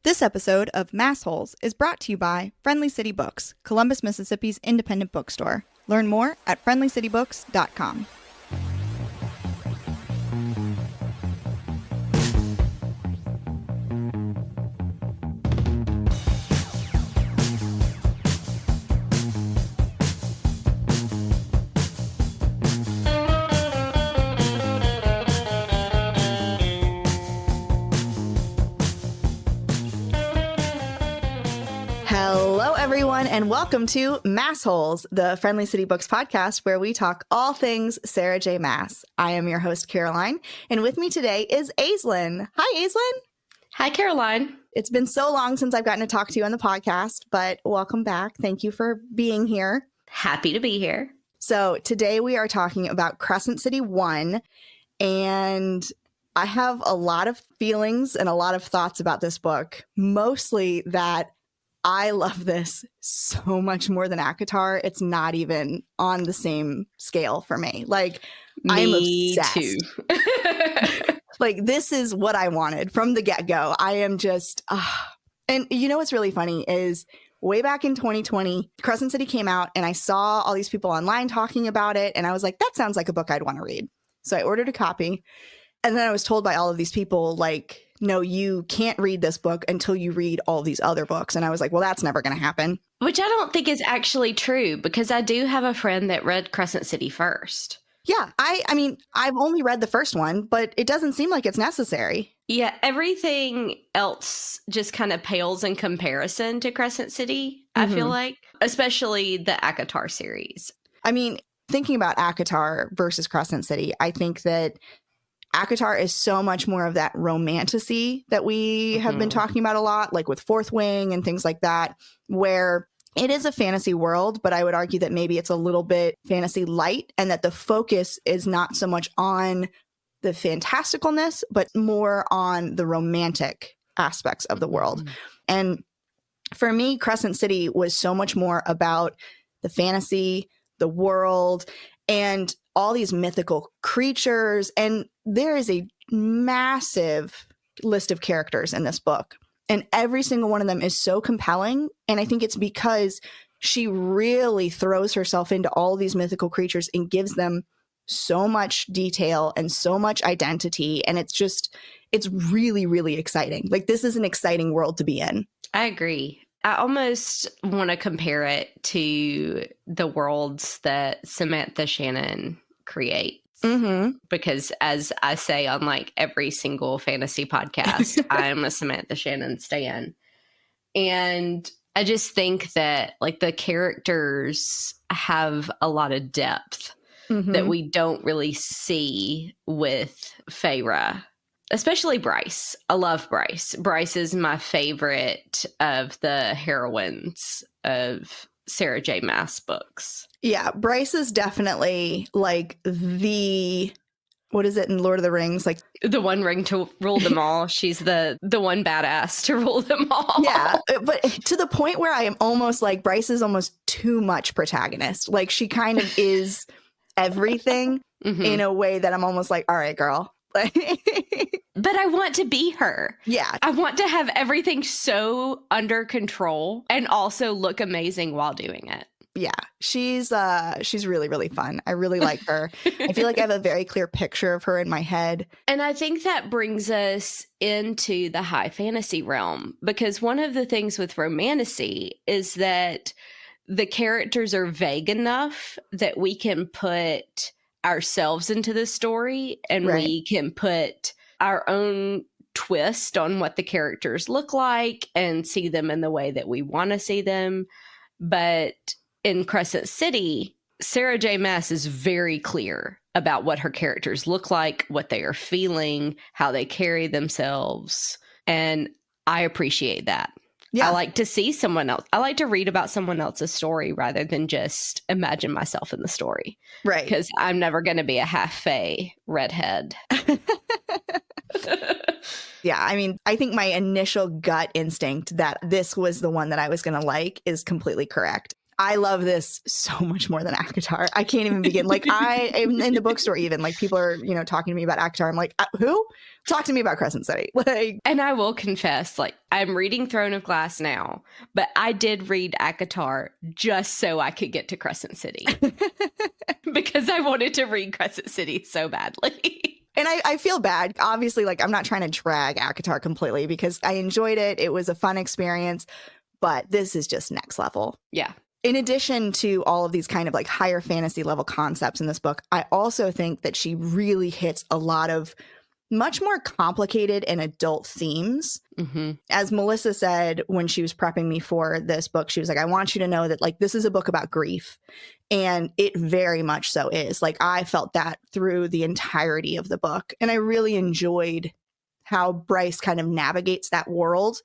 This episode of Mass Holes is brought to you by Friendly City Books, Columbus, Mississippi's independent bookstore. Learn more at friendlycitybooks.com. Hello, everyone, and welcome to Mass Holes, the Friendly City Books podcast, where we talk all things Sarah J. Maas. I am your host, Caroline, and with me today is Aislinn. Hi, Aislinn. Hi, Caroline. It's been so long since I've gotten to talk to you on the podcast, but welcome back. Thank you for being here. Happy to be here. So today we are talking about Crescent City 1, and I have a lot of feelings and a lot of thoughts about this book, mostly that I love this so much more than ACOTAR. It's not even on the same scale for me. Like, I'm obsessed. Too. Like, this is what I wanted from the get-go. I am just, and you know what's really funny is way back in 2020, Crescent City came out and I saw all these people online talking about it. And I was like, that sounds like a book I'd want to read. So I ordered a copy. And then I was told by all of these people, like, no, you can't read this book until you read all these other books. And I was like, well, that's never going to happen. Which I don't think is actually true, because I do have a friend that read Crescent City first. Yeah, I mean, I've only read the first one, but it doesn't seem like it's necessary. Yeah, everything else just kind of pales in comparison to Crescent City, I feel like, especially the ACOTAR series. I mean, thinking about ACOTAR versus Crescent City, I think that ACOTAR is so much more of that romantasy that we have been talking about a lot, like with Fourth Wing and things like that, where it is a fantasy world, but I would argue that maybe it's a little bit fantasy light and that the focus is not so much on the fantasticalness, but more on the romantic aspects of the world. And for me, Crescent City was so much more about the fantasy, the world, and all these mythical creatures. And there is a massive list of characters in this book. And every single one of them is so compelling. And I think it's because she really throws herself into all these mythical creatures and gives them so much detail and so much identity. And it's really, really exciting. Like, this is an exciting world to be in. I agree. I almost want to compare it to the worlds that Samantha Shannon creates. Because as I say on like every single fantasy podcast, I'm a Samantha Shannon stan. And I just think that like the characters have a lot of depth that we don't really see with Feyre. Especially Bryce. I love Bryce. Bryce is my favorite of the heroines of Sarah J. Maas books. Yeah, Bryce is definitely like what is it in Lord of the Rings? Like the one ring to rule them all. She's the one badass to rule them all. Yeah, but to the point where I am almost like Bryce is almost too much protagonist. Like, she kind of is everything in a way that I'm almost like, all right, girl. But I want to be her. Yeah. I want to have everything so under control and also look amazing while doing it. Yeah. She's really, really fun. I really like her. I feel like I have a very clear picture of her in my head. And I think that brings us into the high fantasy realm, because one of the things with romantasy is that the characters are vague enough that we can put ourselves into the story and we can put our own twist on what the characters look like and see them in the way that we want to see them. But in Crescent City, Sarah J. Maas is very clear about what her characters look like, what they are feeling, how they carry themselves. And I appreciate that. Yeah. I like to see someone else. I like to read about someone else's story rather than just imagine myself in the story. Right. Because I'm never going to be a half-fae redhead. Yeah, I mean, I think my initial gut instinct that this was the one that I was going to like is completely correct. I love this so much more than ACOTAR. I can't even begin. Like, I am in the bookstore, even like people are, talking to me about ACOTAR. I'm like, who? Talk to me about Crescent City. Like, and I will confess, like, I'm reading Throne of Glass now, but I did read ACOTAR just so I could get to Crescent City because I wanted to read Crescent City so badly. And I feel bad. Obviously, like, I'm not trying to drag ACOTAR completely because I enjoyed it. It was a fun experience, but this is just next level. Yeah. In addition to all of these kind of like higher fantasy level concepts in this book, I also think that she really hits a lot of much more complicated and adult themes. Mm-hmm. As Melissa said when she was prepping me for this book, she was like, I want you to know that like this is a book about grief. And it very much so is. Like, I felt that through the entirety of the book. And I really enjoyed how Bryce kind of navigates that world.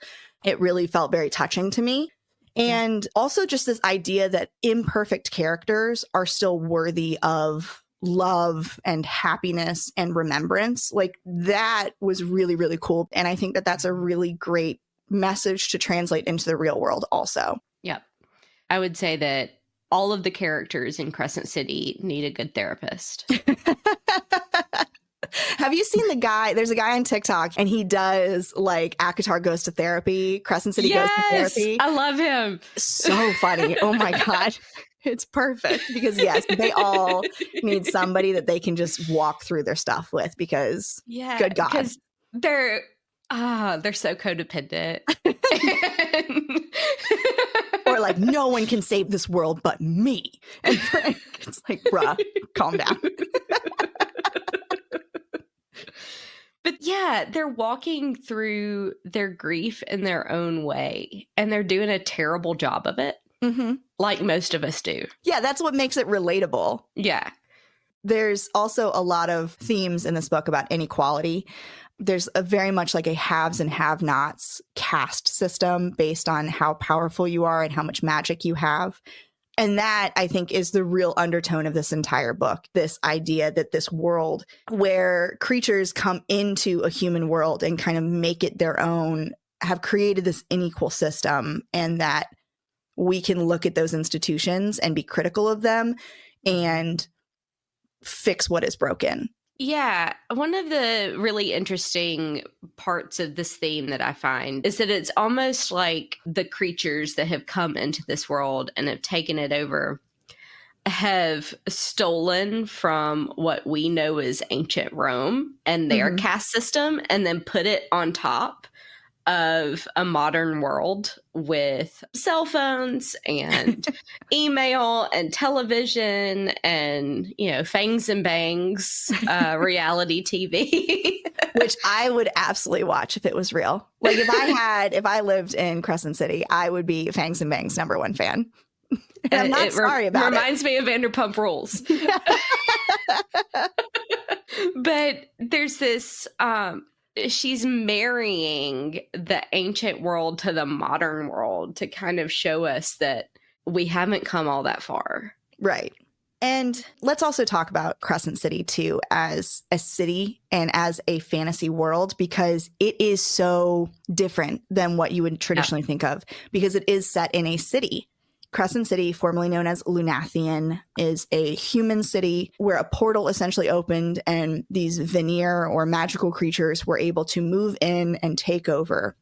It really felt very touching to me. And also just this idea that imperfect characters are still worthy of love and happiness and remembrance. Like, that was really, really cool. And I think that that's a really great message to translate into the real world also. Yep. I would say that all of the characters in Crescent City need a good therapist. Have you seen the guy? There's a guy on TikTok and he does like ACOTAR goes to therapy, Crescent City goes to therapy. I love him. So funny. Oh my God. It's perfect because yes, they all need somebody that they can just walk through their stuff with because good God. Because they're so codependent. Or like, no one can save this world but me. And it's like, bruh, calm down. But yeah, they're walking through their grief in their own way, and they're doing a terrible job of it, like most of us do. Yeah, that's what makes it relatable. Yeah. There's also a lot of themes in this book about inequality. There's a very much like a haves and have-nots caste system based on how powerful you are and how much magic you have. And that, I think, is the real undertone of this entire book, this idea that this world where creatures come into a human world and kind of make it their own have created this unequal system, and that we can look at those institutions and be critical of them and fix what is broken. Yeah. One of the really interesting parts of this theme that I find is that it's almost like the creatures that have come into this world and have taken it over have stolen from what we know as ancient Rome and their caste system, and then put it on top of a modern world with cell phones and email and television and, fangs and bangs, reality TV. Which I would absolutely watch if it was real. Like, if I lived in Crescent City, I would be Fangs and Bangs #1 fan. And I'm not sorry about it. Reminds me of Vanderpump Rules. But there's this, she's marrying the ancient world to the modern world to kind of show us that we haven't come all that far. Right. And let's also talk about Crescent City, too, as a city and as a fantasy world, because it is so different than what you would traditionally think of, because it is set in a city. Crescent City, formerly known as Lunathian, is a human city where a portal essentially opened and these veneer or magical creatures were able to move in and take over.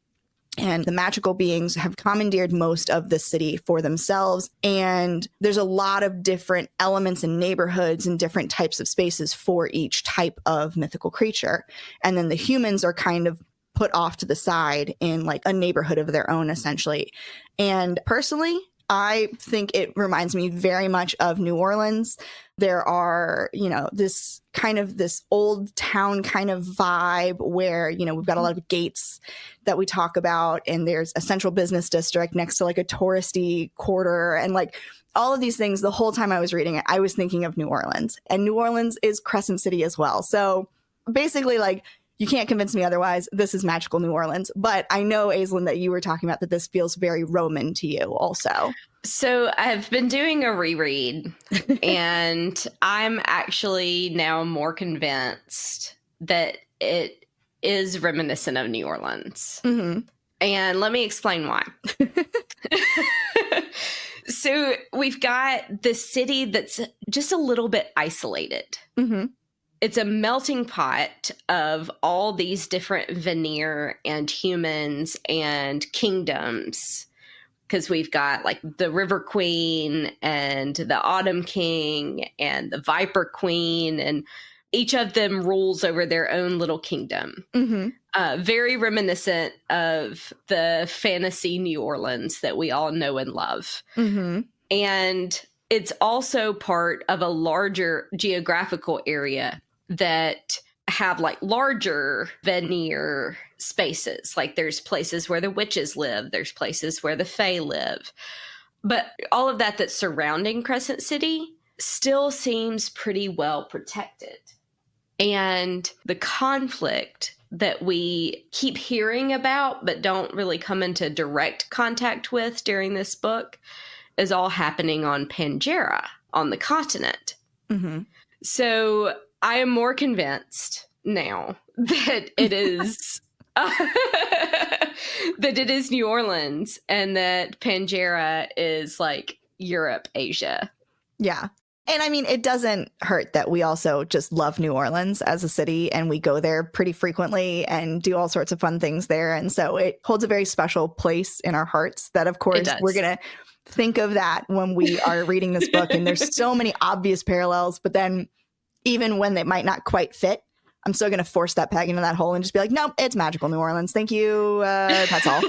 And the magical beings have commandeered most of the city for themselves. And there's a lot of different elements and neighborhoods and different types of spaces for each type of mythical creature. And then the humans are kind of put off to the side in like a neighborhood of their own, essentially. And personally, I think it reminds me very much of New Orleans. There are, this old town kind of vibe where, we've got a lot of gates that we talk about, and there's a central business district next to like a touristy quarter, and like all of these things. The whole time I was reading it, I was thinking of New Orleans, and New Orleans is Crescent City as well. So basically, like, you can't convince me otherwise. This is magical New Orleans. But I know, Aislinn, that you were talking about that this feels very Roman to you also. So I've been doing a reread, and I'm actually now more convinced that it is reminiscent of New Orleans. And let me explain why. So we've got the city that's just a little bit isolated. Mm-hmm. It's a melting pot of all these different Vanir and humans and kingdoms. Because we've got like the River Queen and the Autumn King and the Viper Queen, and each of them rules over their own little kingdom. Mm-hmm. Very reminiscent of the fantasy New Orleans that we all know and love. Mm-hmm. And it's also part of a larger geographical area that have like larger Vanir spaces. Like there's places where the witches live, there's places where the Fae live. But all of that that's surrounding Crescent City still seems pretty well protected. And the conflict that we keep hearing about but don't really come into direct contact with during this book is all happening on Pangera, on the continent. Mm-hmm. So I am more convinced now that it is that it is New Orleans and that Pangera is like Europe, Asia. Yeah. And I mean, it doesn't hurt that we also just love New Orleans as a city, and we go there pretty frequently and do all sorts of fun things there. And so it holds a very special place in our hearts that, of course, we're going to think of that when we are reading this book. And there's so many obvious parallels, but then even when they might not quite fit, I'm still going to force that peg into that hole and just be like, nope, it's magical New Orleans. Thank you. That's all.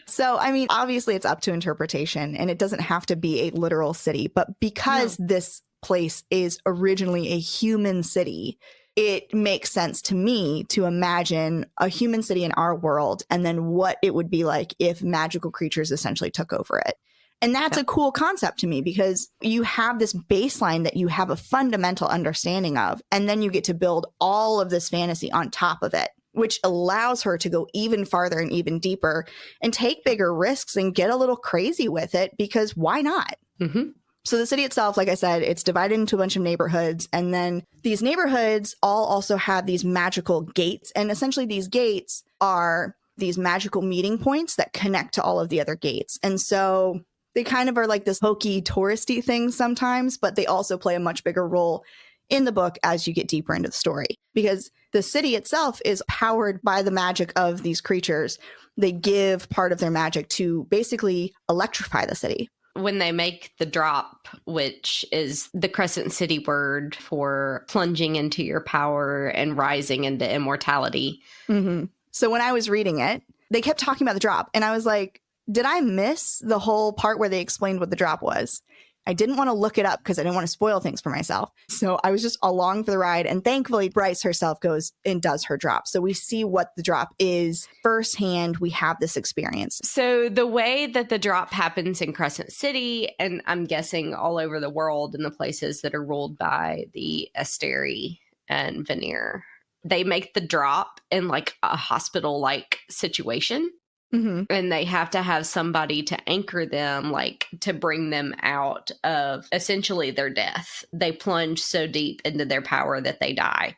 So, I mean, obviously it's up to interpretation and it doesn't have to be a literal city, but because this place is originally a human city, it makes sense to me to imagine a human city in our world and then what it would be like if magical creatures essentially took over it. And that's a cool concept to me because you have this baseline that you have a fundamental understanding of, and then you get to build all of this fantasy on top of it, which allows her to go even farther and even deeper and take bigger risks and get a little crazy with it because why not? Mm-hmm. So the city itself, like I said, it's divided into a bunch of neighborhoods. And then these neighborhoods all also have these magical gates. And essentially these gates are these magical meeting points that connect to all of the other gates. And so they kind of are like this hokey touristy thing sometimes, but they also play a much bigger role in the book as you get deeper into the story. Because the city itself is powered by the magic of these creatures. They give part of their magic to basically electrify the city. When they make the drop, which is the Crescent City word for plunging into your power and rising into immortality. Mm-hmm. So when I was reading it, they kept talking about the drop. And I was like, did I miss the whole part where they explained what the drop was? I didn't want to look it up because I didn't want to spoil things for myself. So I was just along for the ride. And thankfully, Bryce herself goes and does her drop. So we see what the drop is firsthand. We have this experience. So the way that the drop happens in Crescent City, and I'm guessing all over the world in the places that are ruled by the Asteri and Vanir, they make the drop in like a hospital-like situation. Mm-hmm. And they have to have somebody to anchor them, like to bring them out of essentially their death. They plunge so deep into their power that they die.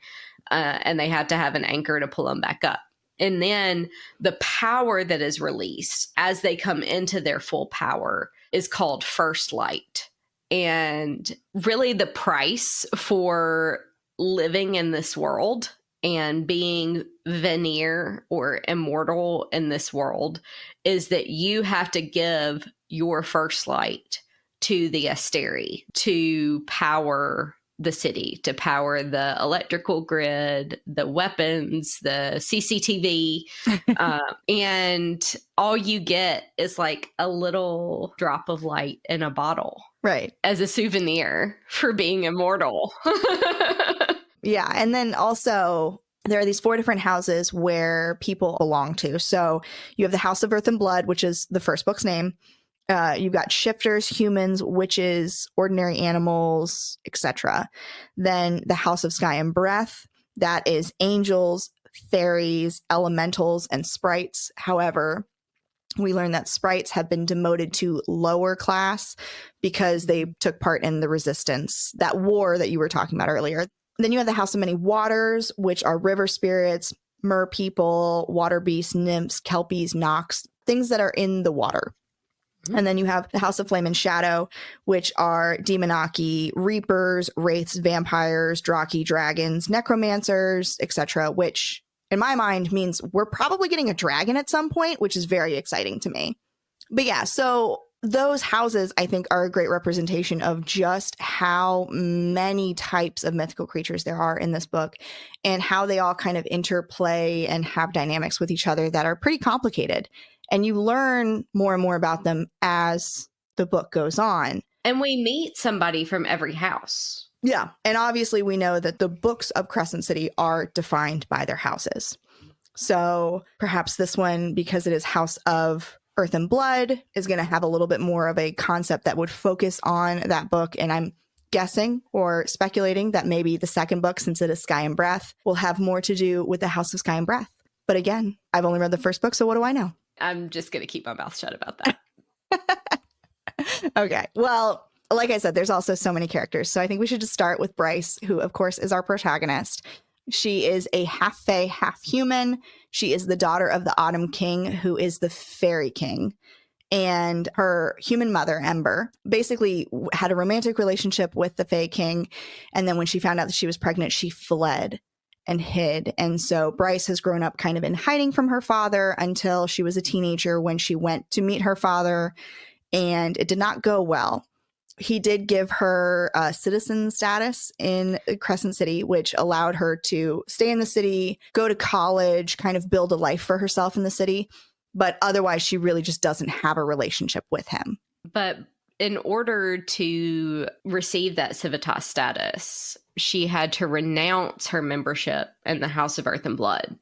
And they have to have an anchor to pull them back up. And then the power that is released as they come into their full power is called First Light. And really the price for living in this world and being Vanir or immortal in this world is that you have to give your first light to the Asteri to power the city, to power the electrical grid, the weapons, the CCTV. And all you get is like a little drop of light in a bottle. Right. As a souvenir for being immortal. Yeah. And then also there are these 4 different houses where people belong to. So you have the House of Earth and Blood, which is the first book's name. You've got shifters, humans, witches, ordinary animals, etc. Then the House of Sky and Breath, that is angels, fairies, elementals, and sprites. However, we learn that sprites have been demoted to lower class because they took part in the resistance, that war that you were talking about earlier. Then you have the House of Many Waters, which are river spirits, mer people, water beasts, nymphs, kelpies, nox, things that are in the water. And then you have the House of Flame and Shadow, which are Demonaki, Reapers, Wraiths, Vampires, Draki, Dragons, Necromancers, etc., which in my mind means we're probably getting a dragon at some point, which is very exciting to me. But yeah, so those houses, I think, are a great representation of just how many types of mythical creatures there are in this book and how they all kind of interplay and have dynamics with each other that are pretty complicated. And you learn more and more about them as the book goes on. And we meet somebody from every house. Yeah. And obviously we know that the books of Crescent City are defined by their houses. So perhaps this one, because it is House of Earth and Blood, is going to have a little bit more of a concept that would focus on that book. And I'm guessing or speculating that maybe the second book, since it is Sky and Breath, will have more to do with the House of Sky and Breath. But again, I've only read the first book, so what do I know? I'm just going to keep my mouth shut about that. Okay. Well, like I said, there's also so many characters. So I think we should just start with Bryce, who, of course, is our protagonist. She is a half fae, half human. She is the daughter of the Autumn King, who is the Fairy King. And her human mother, Ember, basically had a romantic relationship with the Fae King. And then when she found out that she was pregnant, she fled and hid. And so Bryce has grown up kind of in hiding from her father until she was a teenager when she went to meet her father, and it did not go well. He did give her citizen status in Crescent City, which allowed her to stay in the city, go to college, kind of build a life for herself in the city. But otherwise, she really just doesn't have a relationship with him. But in order to receive that civitas status, she had to renounce her membership in the House of Earth and Blood,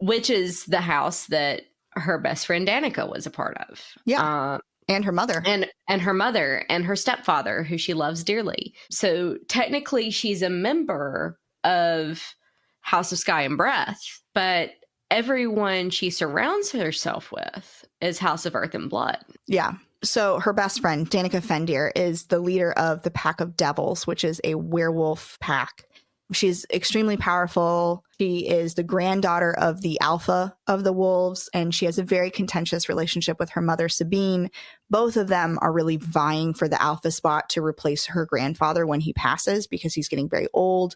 which is the house that her best friend Danica was a part of. Yeah. And her mother. And her mother and her stepfather, who she loves dearly. So technically, she's a member of House of Sky and Breath, but everyone she surrounds herself with is House of Earth and Blood. Yeah. So her best friend, Danica Fendir, is the leader of the Pack of Devils, which is a werewolf pack. She's extremely powerful. She is the granddaughter of the alpha of the wolves, and she has a very contentious relationship with her mother, Sabine. Both of them are really vying for the alpha spot to replace her grandfather when he passes because he's getting very old.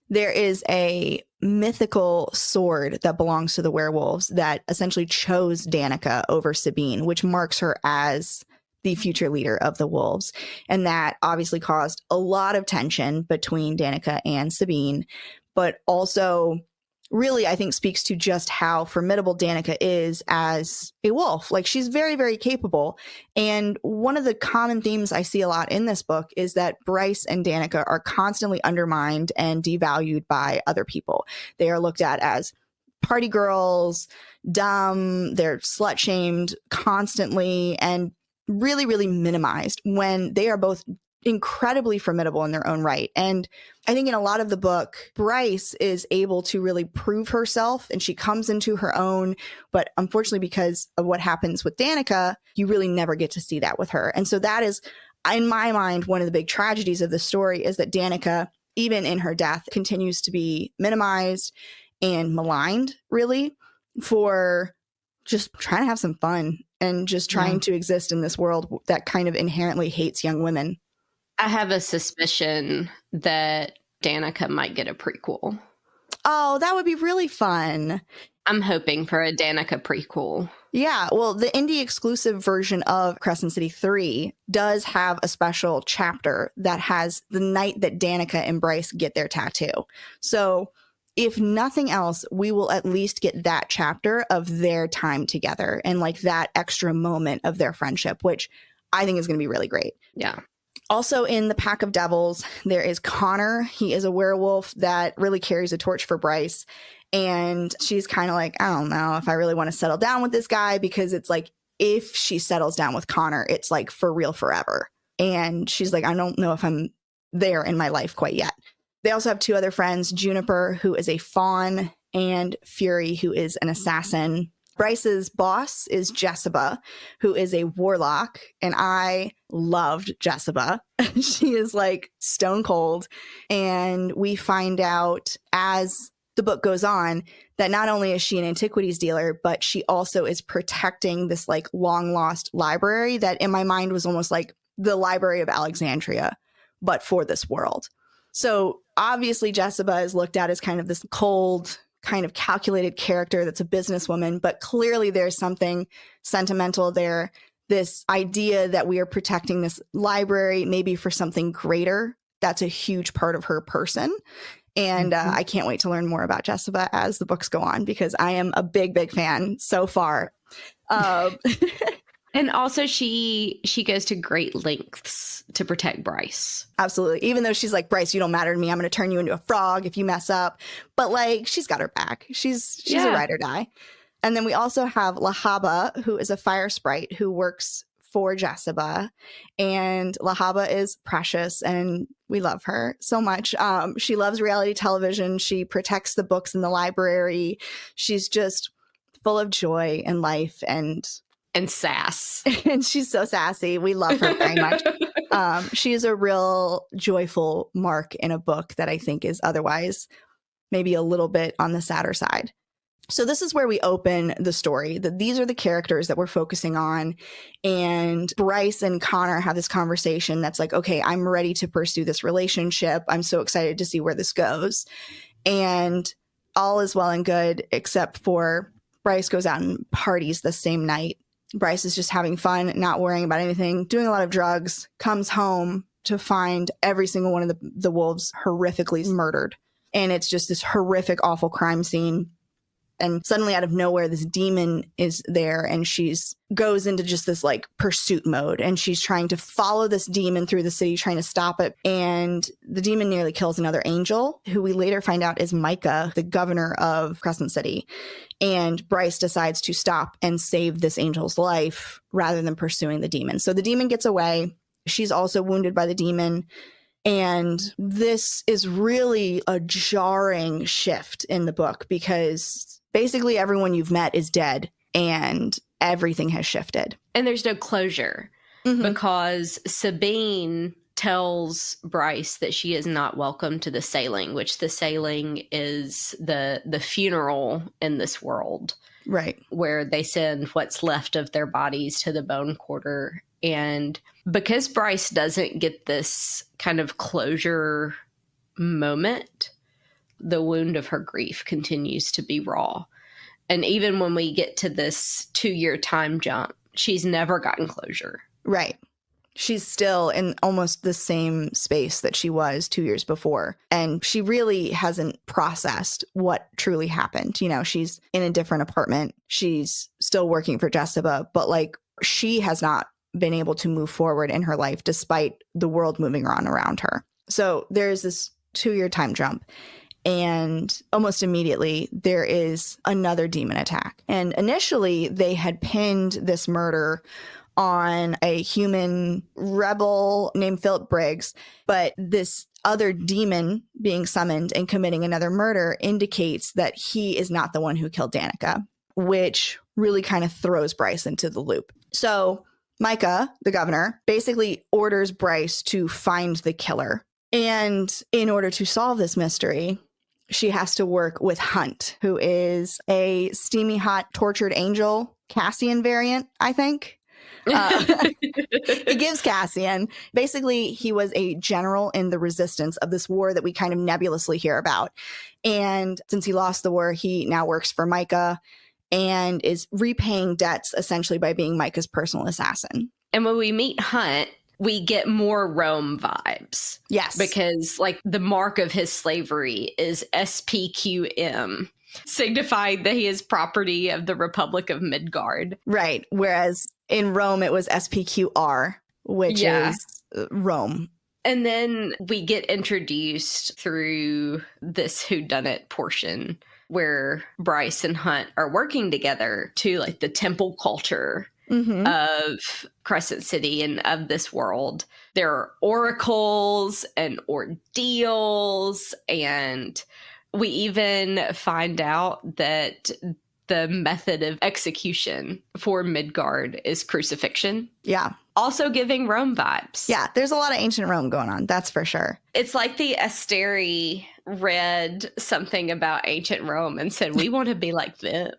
There is a mythical sword that belongs to the werewolves that essentially chose Danica over Sabine, which marks her as the future leader of the wolves. And that obviously caused a lot of tension between Danica and Sabine, but also really, I think, speaks to just how formidable Danica is as a wolf. Like, she's very, very capable. And one of the common themes I see a lot in this book is that Bryce and Danica are constantly undermined and devalued by other people. They are looked at as party girls, dumb, they're slut shamed constantly, and really, really minimized when they are both incredibly formidable in their own right. And I think in a lot of the book, Bryce is able to really prove herself and she comes into her own. But unfortunately, because of what happens with Danica, you really never get to see that with her. And so that is, in my mind, one of the big tragedies of the story is that Danica, even in her death, continues to be minimized and maligned, really, for just trying to have some fun and just trying to exist in this world that kind of inherently hates young women. I have a suspicion that Danica might get a prequel. Oh, that would be really fun. I'm hoping for a Danica prequel. Yeah, well, the indie exclusive version of Crescent City 3 does have a special chapter that has the night that Danica and Bryce get their tattoo. So if nothing else, we will at least get that chapter of their time together and like that extra moment of their friendship, which I think is going to be really great. Yeah. Also in the Pack of Devils, there is Connor. He is a werewolf that really carries a torch for Bryce. And she's kind of like, I don't know if I really want to settle down with this guy, because it's like, if she settles down with Connor, it's like for real forever. And she's like, I don't know if I'm there in my life quite yet. They also have two other friends, Juniper, who is a fawn, and Fury, who is an assassin. Bryce's boss is Jessica, who is a warlock, and I loved Jessica. She is like stone cold, and we find out as the book goes on, that not only is she an antiquities dealer, but she also is protecting this like long lost library that in my mind was almost like the Library of Alexandria, but for this world. So obviously Jessica is looked at as kind of this cold, kind of calculated character that's a businesswoman, but clearly there's something sentimental there. This idea that we are protecting this library, maybe for something greater. That's a huge part of her person. And I can't wait to learn more about Jessica as the books go on, because I am a big, big fan so far. And also she goes to great lengths to protect Bryce. Absolutely. Even though she's like, Bryce, you don't matter to me. I'm going to turn you into a frog if you mess up. But like, she's got her back. She's a ride or die. And then we also have Lahaba, who is a fire sprite who works for Jessica, and Lahaba is precious and we love her so much. She loves reality television. She protects the books in the library. She's just full of joy and life and sass. And she's so sassy. We love her very much. She is a real joyful mark in a book that I think is otherwise maybe a little bit on the sadder side. So this is where we open the story. That these are the characters that we're focusing on. And Bryce and Connor have this conversation that's like, okay, I'm ready to pursue this relationship. I'm so excited to see where this goes. And all is well and good, except for Bryce goes out and parties the same night. Bryce is just having fun, not worrying about anything, doing a lot of drugs, comes home to find every single one of the wolves horrifically murdered. And it's just this horrific, awful crime scene. And suddenly out of nowhere, this demon is there, and she's goes into just this like pursuit mode, and she's trying to follow this demon through the city, trying to stop it. And the demon nearly kills another angel, who we later find out is Micah, the governor of Crescent City. And Bryce decides to stop and save this angel's life rather than pursuing the demon. So the demon gets away. She's also wounded by the demon. And this is really a jarring shift in the book, because basically everyone you've met is dead and everything has shifted. And there's no closure because Sabine tells Bryce that she is not welcome to the sailing, which the sailing is the funeral in this world. Right. Where they send what's left of their bodies to the bone quarter. And because Bryce doesn't get this kind of closure moment, the wound of her grief continues to be raw. And even when we get to this 2-year time jump, she's never gotten closure. Right. She's still in almost the same space that she was 2 years before. And she really hasn't processed what truly happened. You know, she's in a different apartment. She's still working for Jessica, but like she has not been able to move forward in her life despite the world moving on around her. So there's this 2-year time jump. And almost immediately, there is another demon attack. And initially, they had pinned this murder on a human rebel named Philip Briggs. But this other demon being summoned and committing another murder indicates that he is not the one who killed Danica, which really kind of throws Bryce into the loop. So Micah, the governor, basically orders Bryce to find the killer. And in order to solve this mystery, she has to work with Hunt, who is a steamy, hot, tortured angel, Cassian variant, I think. He gives Cassian. Basically, he was a general in the resistance of this war that we kind of nebulously hear about. And since he lost the war, he now works for Micah and is repaying debts essentially by being Micah's personal assassin. And when we meet Hunt, we get more Rome vibes. Yes. Because like the mark of his slavery is SPQM, signifying that he is property of the Republic of Midgard. Right. Whereas in Rome, it was SPQR, which is Rome. And then we get introduced through this whodunit portion where Bryce and Hunt are working together to like the temple culture of Crescent City and of this world. There are oracles and ordeals, and we even find out that the method of execution for Midgard is crucifixion. Yeah. Also giving Rome vibes. Yeah, there's a lot of ancient Rome going on. That's for sure. It's like the Asteri read something about ancient Rome and said, we want to be like them.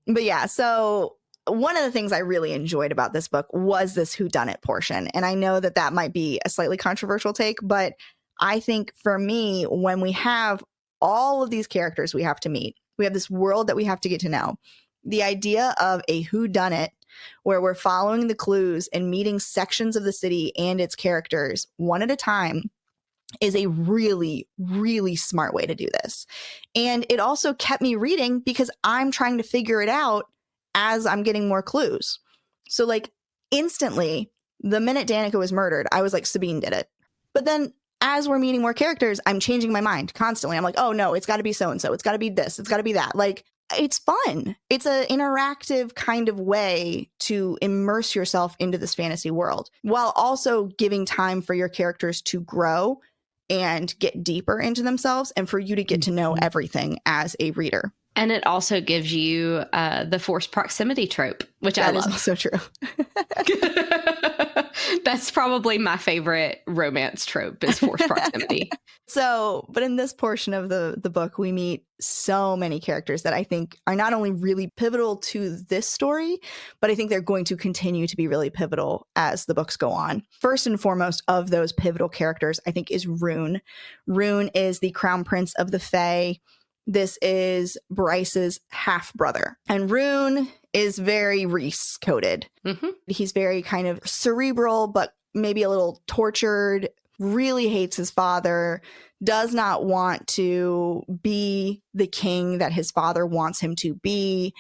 But yeah, so one of the things I really enjoyed about this book was this whodunit portion. And I know that that might be a slightly controversial take, but I think for me, when we have all of these characters we have to meet, we have this world that we have to get to know, the idea of a whodunit where we're following the clues and meeting sections of the city and its characters one at a time is a really, really smart way to do this. And it also kept me reading because I'm trying to figure it out as I'm getting more clues. So like instantly, the minute Danica was murdered, I was like, Sabine did it. But then as we're meeting more characters, I'm changing my mind constantly. I'm like, oh no, it's got to be so-and-so. It's got to be this. It's got to be that. Like, it's fun. It's an interactive kind of way to immerse yourself into this fantasy world while also giving time for your characters to grow and get deeper into themselves and for you to get to know everything as a reader. And it also gives you the forced proximity trope, which I love. That is also true. That's probably my favorite romance trope is forced proximity. So, but in this portion of the book, we meet so many characters that I think are not only really pivotal to this story, but I think they're going to continue to be really pivotal as the books go on. First and foremost of those pivotal characters, I think, is Rune. Rune is the crown prince of the Fae. This is Bryce's half-brother. And Rune is very Reese-coded. Mm-hmm. He's very kind of cerebral, but maybe a little tortured, really hates his father, does not want to be the king that his father wants him to be,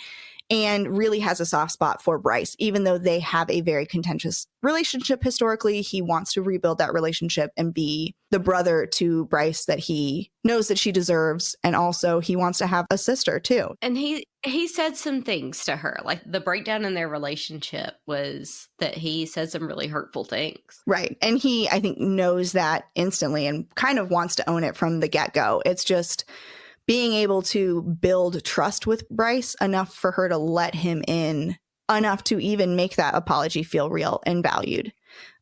and really has a soft spot for Bryce. Even though they have a very contentious relationship historically, he wants to rebuild that relationship and be the brother to Bryce that he knows that she deserves. And also he wants to have a sister too. And he said some things to her. Like the breakdown in their relationship was that he said some really hurtful things. Right. And he, I think, knows that instantly and kind of wants to own it from the get-go. It's just being able to build trust with Bryce enough for her to let him in, enough to even make that apology feel real and valued.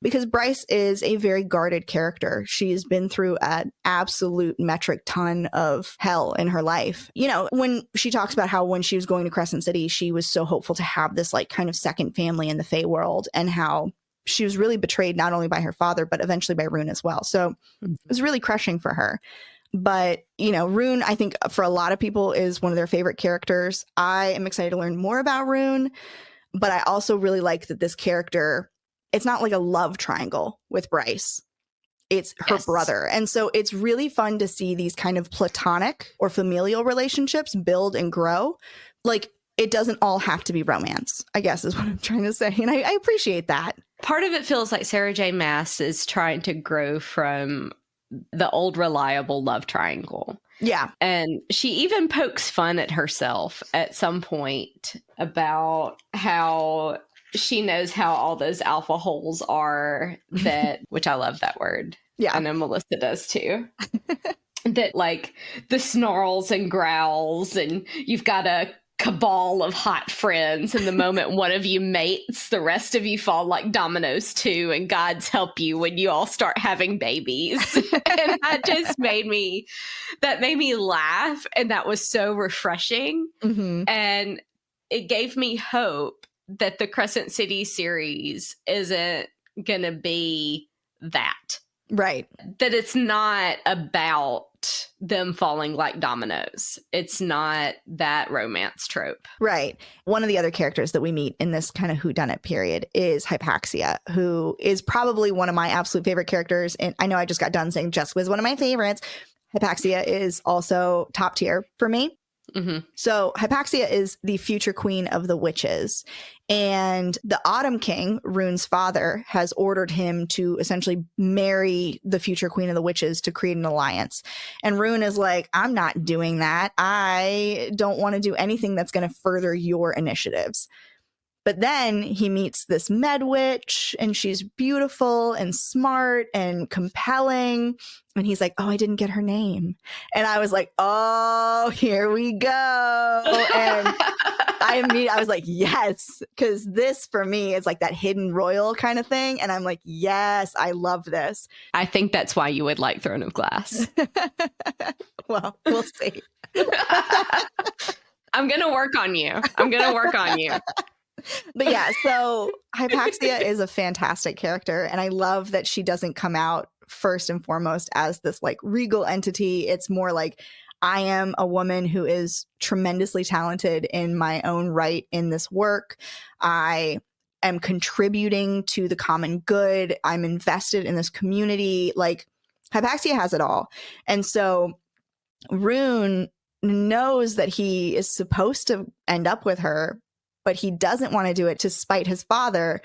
Because Bryce is a very guarded character. She's been through an absolute metric ton of hell in her life. You know, when she talks about how when she was going to Crescent City, she was so hopeful to have this like kind of second family in the Fae world, and how she was really betrayed not only by her father, but eventually by Rune as well. So it was really crushing for her. But, you know, Rune, I think for a lot of people is one of their favorite characters. I am excited to learn more about Rune, but I also really like that this character, it's not like a love triangle with Bryce. It's her brother. And so it's really fun to see these kind of platonic or familial relationships build and grow. Like, it doesn't all have to be romance, I guess is what I'm trying to say. And I appreciate that. Part of it feels like Sarah J. Maas is trying to grow from the old reliable love triangle. Yeah. And she even pokes fun at herself at some point about how she knows how all those alpha holes are that, which I love that word. Yeah. I know Melissa does too. That like the snarls and growls and you've got a cabal of hot friends, and the moment one of you mates, the rest of you fall like dominoes too, and God's help you when you all start having babies. And that just made me laugh, and that was so refreshing. Mm-hmm. And it gave me hope that the Crescent City series isn't gonna be that. Right. That it's not about them falling like dominoes. It's not that romance trope. Right. One of the other characters that we meet in this kind of whodunit period is Hypaxia, who is probably one of my absolute favorite characters. And I know I just got done saying Jessica was one of my favorites. Hypaxia is also top tier for me. Mm-hmm. So Hypaxia is the future queen of the witches, and the Autumn King, Rune's father, has ordered him to essentially marry the future queen of the witches to create an alliance. And Rune is like, I'm not doing that. I don't want to do anything that's going to further your initiatives. But then he meets this med witch, and she's beautiful and smart and compelling. And he's like, oh, I didn't get her name. And I was like, oh, here we go. And I was like, yes, because this for me is like that hidden royal kind of thing. And I'm like, yes, I love this. I think that's why you would like Throne of Glass. Well, we'll see. I'm going to work on you. But yeah, so Hypaxia is a fantastic character, and I love that she doesn't come out first and foremost as this like regal entity. It's more like, I am a woman who is tremendously talented in my own right in this work. I am contributing to the common good. I'm invested in this community. Like, Hypaxia has it all. And so Rune knows that he is supposed to end up with her, but he doesn't want to do it to spite his father.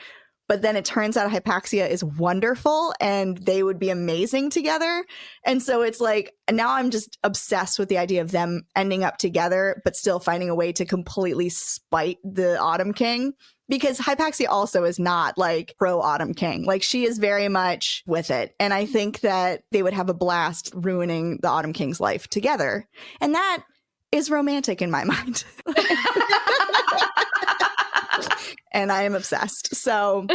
But then it turns out Hypaxia is wonderful and they would be amazing together. And so it's like, now I'm just obsessed with the idea of them ending up together, but still finding a way to completely spite the Autumn King. Because Hypaxia also is not like pro Autumn King. Like, she is very much with it. And I think that they would have a blast ruining the Autumn King's life together. And that is romantic in my mind. And I am obsessed. So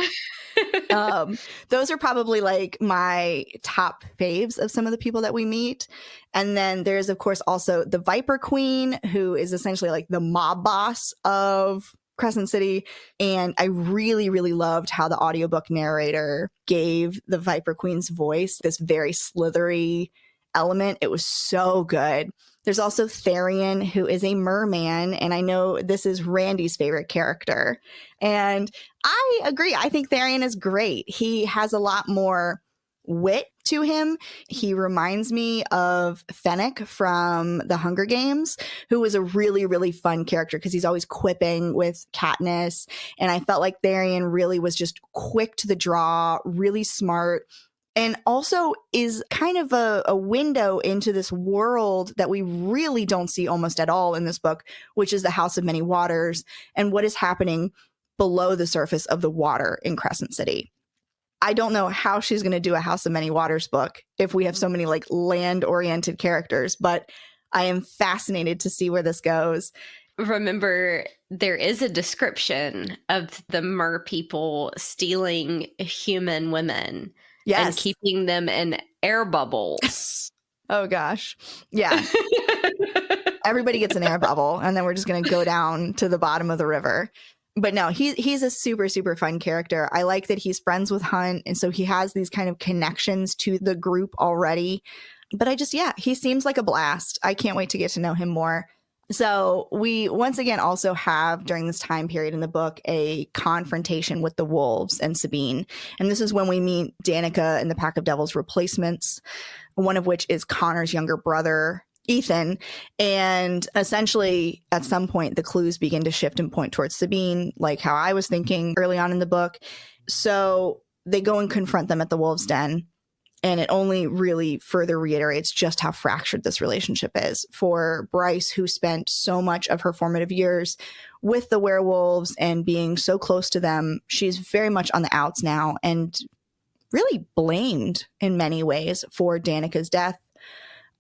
those are probably like my top faves of some of the people that we meet. And then there's, of course, also the Viper Queen, who is essentially like the mob boss of Crescent City. And I really, really loved how the audiobook narrator gave the Viper Queen's voice this very slithery element. It was so good. There's also Therian, who is a merman, and I know this is Randy's favorite character. And I agree. I think Therian is great. He has a lot more wit to him. He reminds me of Fennec from the Hunger Games, who was a really, really fun character because he's always quipping with Katniss. And I felt like Therian really was just quick to the draw, really smart, and also is kind of a window into this world that we really don't see almost at all in this book, which is the House of Many Waters and what is happening below the surface of the water in Crescent City. I don't know how she's going to do a House of Many Waters book if we have so many like land-oriented characters, but I am fascinated to see where this goes. Remember, there is a description of the mer people stealing human women. Yes. And keeping them in air bubbles. Oh, gosh. Yeah. Everybody gets an air bubble, and then we're just going to go down to the bottom of the river. But no, he's a super, super fun character. I like that he's friends with Hunt, and so he has these kind of connections to the group already. But he seems like a blast. I can't wait to get to know him more. So we once again also have during this time period in the book a confrontation with the wolves and Sabine. And this is when we meet Danica and the Pack of Devils replacements, one of which is Connor's younger brother, Ethan. And essentially at some point the clues begin to shift and point towards Sabine, like how I was thinking early on in the book. So they go and confront them at the wolves' den. And it only really further reiterates just how fractured this relationship is for Bryce, who spent so much of her formative years with the werewolves and being so close to them. She's very much on the outs now and really blamed in many ways for Danica's death,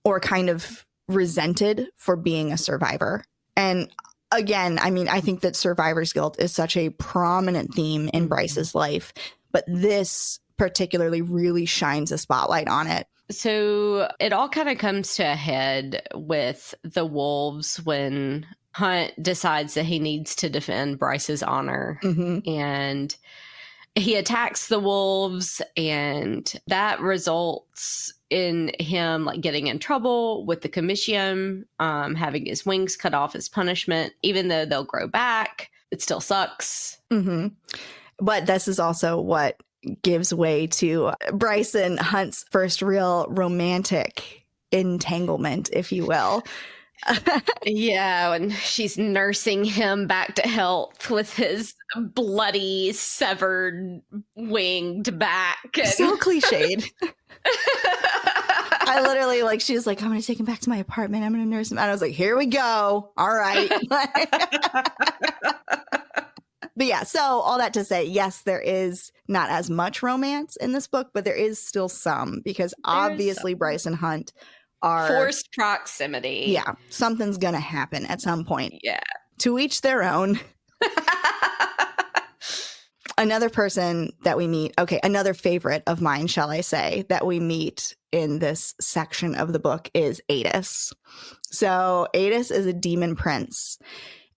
or kind of resented for being a survivor. And again, I mean, I think that survivor's guilt is such a prominent theme in Bryce's life, but this particularly really shines a spotlight on it. So it all kind of comes to a head with the wolves when Hunt decides that he needs to defend Bryce's honor. Mm-hmm. And he attacks the wolves, and that results in him like getting in trouble with the Commission, having his wings cut off as punishment. Even though they'll grow back, it still sucks. Mm-hmm. But this is also what gives way to Bryce and Hunt's first real romantic entanglement, if you will. Yeah, and she's nursing him back to health with his bloody, severed, winged back. And so cliched. I literally, like, she was like, I'm going to take him back to my apartment. I'm going to nurse him. And I was like, here we go. All right. But yeah, so all that to say, yes, there is not as much romance in this book, but there is still some because obviously Bryce and Hunt are forced proximity. Yeah, something's going to happen at some point. Yeah. To each their own. Another person that we meet, another favorite of mine, shall I say, that we meet in this section of the book is Adis. So Adis is a demon prince.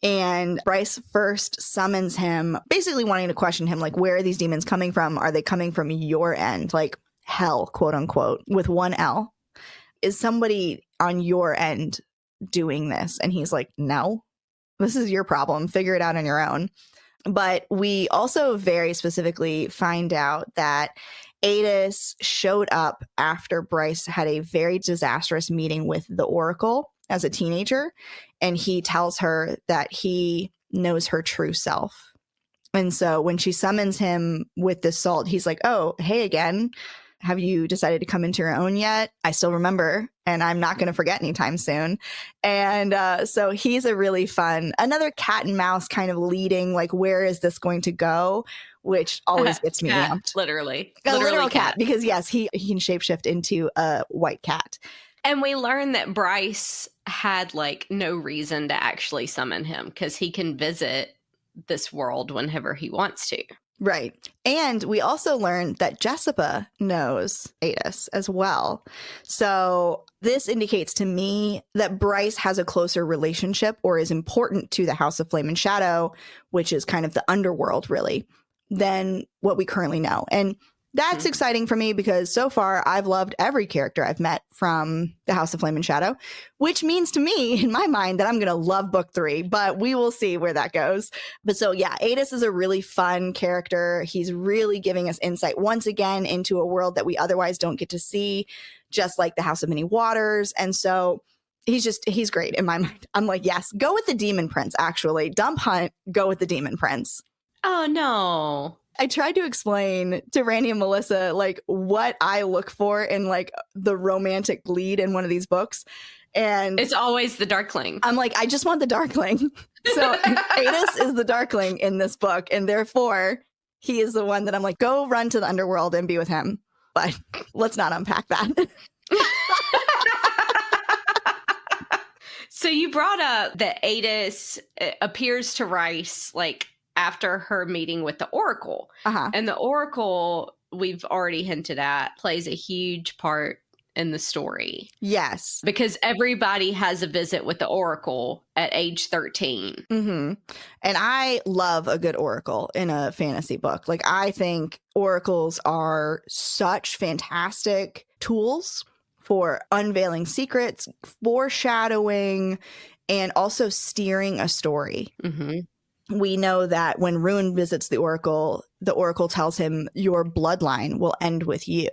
And Bryce first summons him, basically wanting to question him, like, where are these demons coming from? Are they coming from your end? Like, hell, quote unquote, with one L. Is somebody on your end doing this? And he's like, no, this is your problem. Figure it out on your own. But we also very specifically find out that Adis showed up after Bryce had a very disastrous meeting with the Oracle as a teenager. And he tells her that he knows her true self. And so when she summons him with this salt, he's like, oh, hey again. Have you decided to come into your own yet? I still remember, and I'm not going to forget anytime soon. And so he's a really fun, another cat and mouse kind of leading, like, where is this going to go? Which always gets me amped. Literally. A literal cat. Because yes, he can shapeshift into a white cat. And we learn that Bryce had like no reason to actually summon him because he can visit this world whenever he wants to. Right. And we also learned that Jessica knows Adis as well. So this indicates to me that Bryce has a closer relationship or is important to the House of Flame and Shadow, which is kind of the underworld, really, than what we currently know. And that's exciting for me because so far I've loved every character I've met from the House of Flame and Shadow, which means to me, in my mind, that I'm going to love book 3, but we will see where that goes. But so, yeah, Adis is a really fun character. He's really giving us insight once again into a world that we otherwise don't get to see, just like the House of Many Waters. And so he's great in my mind. I'm like, yes, go with the Demon Prince, actually. Dump Hunt, go with the Demon Prince. Oh, no. I tried to explain to Randy and Melissa, like, what I look for in, like, the romantic lead in one of these books. And it's always the Darkling. I'm like, I just want the Darkling. So Adis is the Darkling in this book. And therefore, he is the one that I'm like, go run to the underworld and be with him. But let's not unpack that. So you brought up that Adis appears to Rice, like, after her meeting with the Oracle. And the Oracle, we've already hinted at, plays a huge part in the story. Yes. Because everybody has a visit with the Oracle at age 13. Mm-hmm. And I love a good Oracle in a fantasy book. Like, I think oracles are such fantastic tools for unveiling secrets, foreshadowing, and also steering a story. Mm-hmm. We know that when Rune visits the Oracle tells him your bloodline will end with you.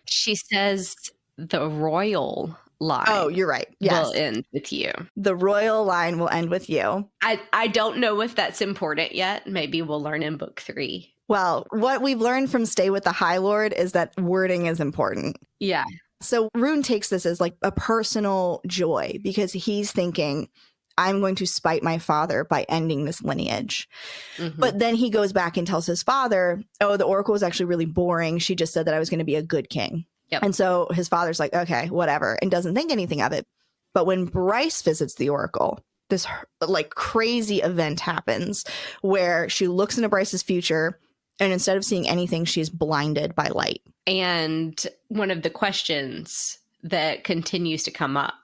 She says the royal line. Oh, you're right. Yes. Will end with you. The royal line will end with you. I don't know if that's important yet. Maybe we'll learn in book 3. Well, what we've learned from Stay with the High Lord is that wording is important. Yeah. So Rune takes this as like a personal joy because he's thinking, I'm going to spite my father by ending this lineage. Mm-hmm. But then he goes back and tells his father, oh, the Oracle was actually really boring. She just said that I was going to be a good king. Yep. And so his father's like, okay, whatever, and doesn't think anything of it. But when Bryce visits the Oracle, this like crazy event happens where she looks into Bryce's future, and instead of seeing anything, she's blinded by light. And one of the questions that continues to come up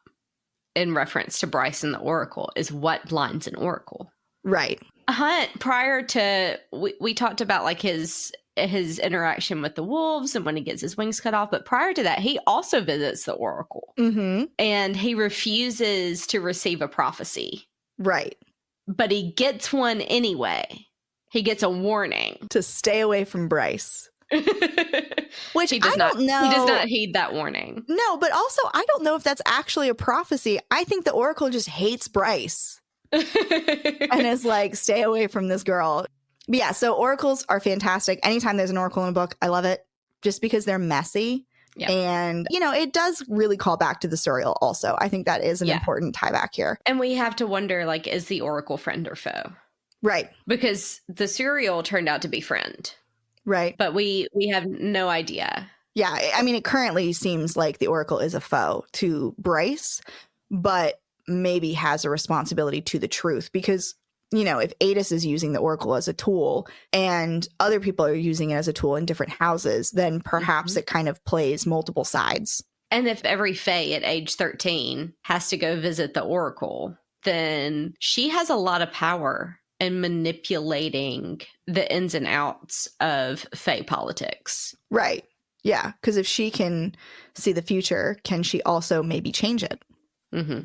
in reference to Bryce and the Oracle is what blinds an Oracle. Right. Hunt, prior to, we talked about like his interaction with the wolves and when he gets his wings cut off. But prior to that, he also visits the Oracle. Mm-hmm. And he refuses to receive a prophecy. Right. But he gets one anyway. He gets a warning. To stay away from Bryce. Which he does I don't know. He does not heed that warning. No, but also I don't know if that's actually a prophecy. I think the Oracle just hates Bryce and is like, stay away from this girl. But yeah, so oracles are fantastic. Anytime there's an oracle in a book, I love it just because they're messy. Yep. And, you know, it does really call back to the surreal also. I think that is an important tie back here. And we have to wonder, like, is the oracle friend or foe? Right. Because the serial turned out to be friend. Right. But we have no idea. Yeah. I mean, it currently seems like the Oracle is a foe to Bryce, but maybe has a responsibility to the truth because, you know, if Adis is using the Oracle as a tool and other people are using it as a tool in different houses, then perhaps it kind of plays multiple sides. And if every Fae at age 13 has to go visit the Oracle, then she has a lot of power in manipulating the ins and outs of Fae politics. Right. Yeah. Because if she can see the future, can she also maybe change it? Mm-hmm.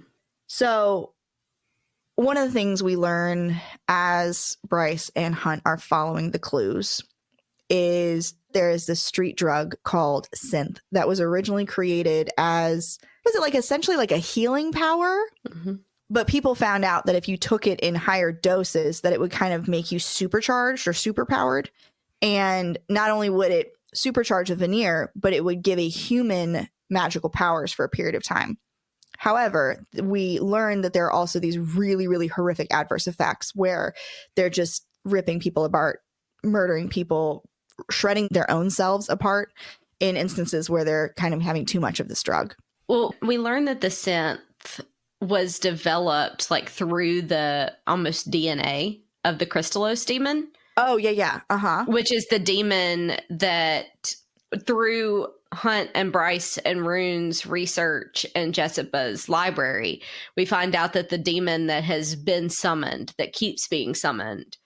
So one of the things we learn as Bryce and Hunt are following the clues is there is this street drug called synth that was originally created as, was it like essentially like a healing power? Mm-hmm. But people found out that if you took it in higher doses, that it would kind of make you supercharged or superpowered. And not only would it supercharge a veneer, but it would give a human magical powers for a period of time. However, we learned that there are also these really, really horrific adverse effects where they're just ripping people apart, murdering people, shredding their own selves apart in instances where they're kind of having too much of this drug. Well, we learned that the synth was developed like through the almost DNA of the Crystallos demon. Oh, yeah. Uh-huh. Which is the demon that through Hunt and Bryce and Rune's research and Jessica's library, we find out that the demon that has been summoned, that keeps being summoned,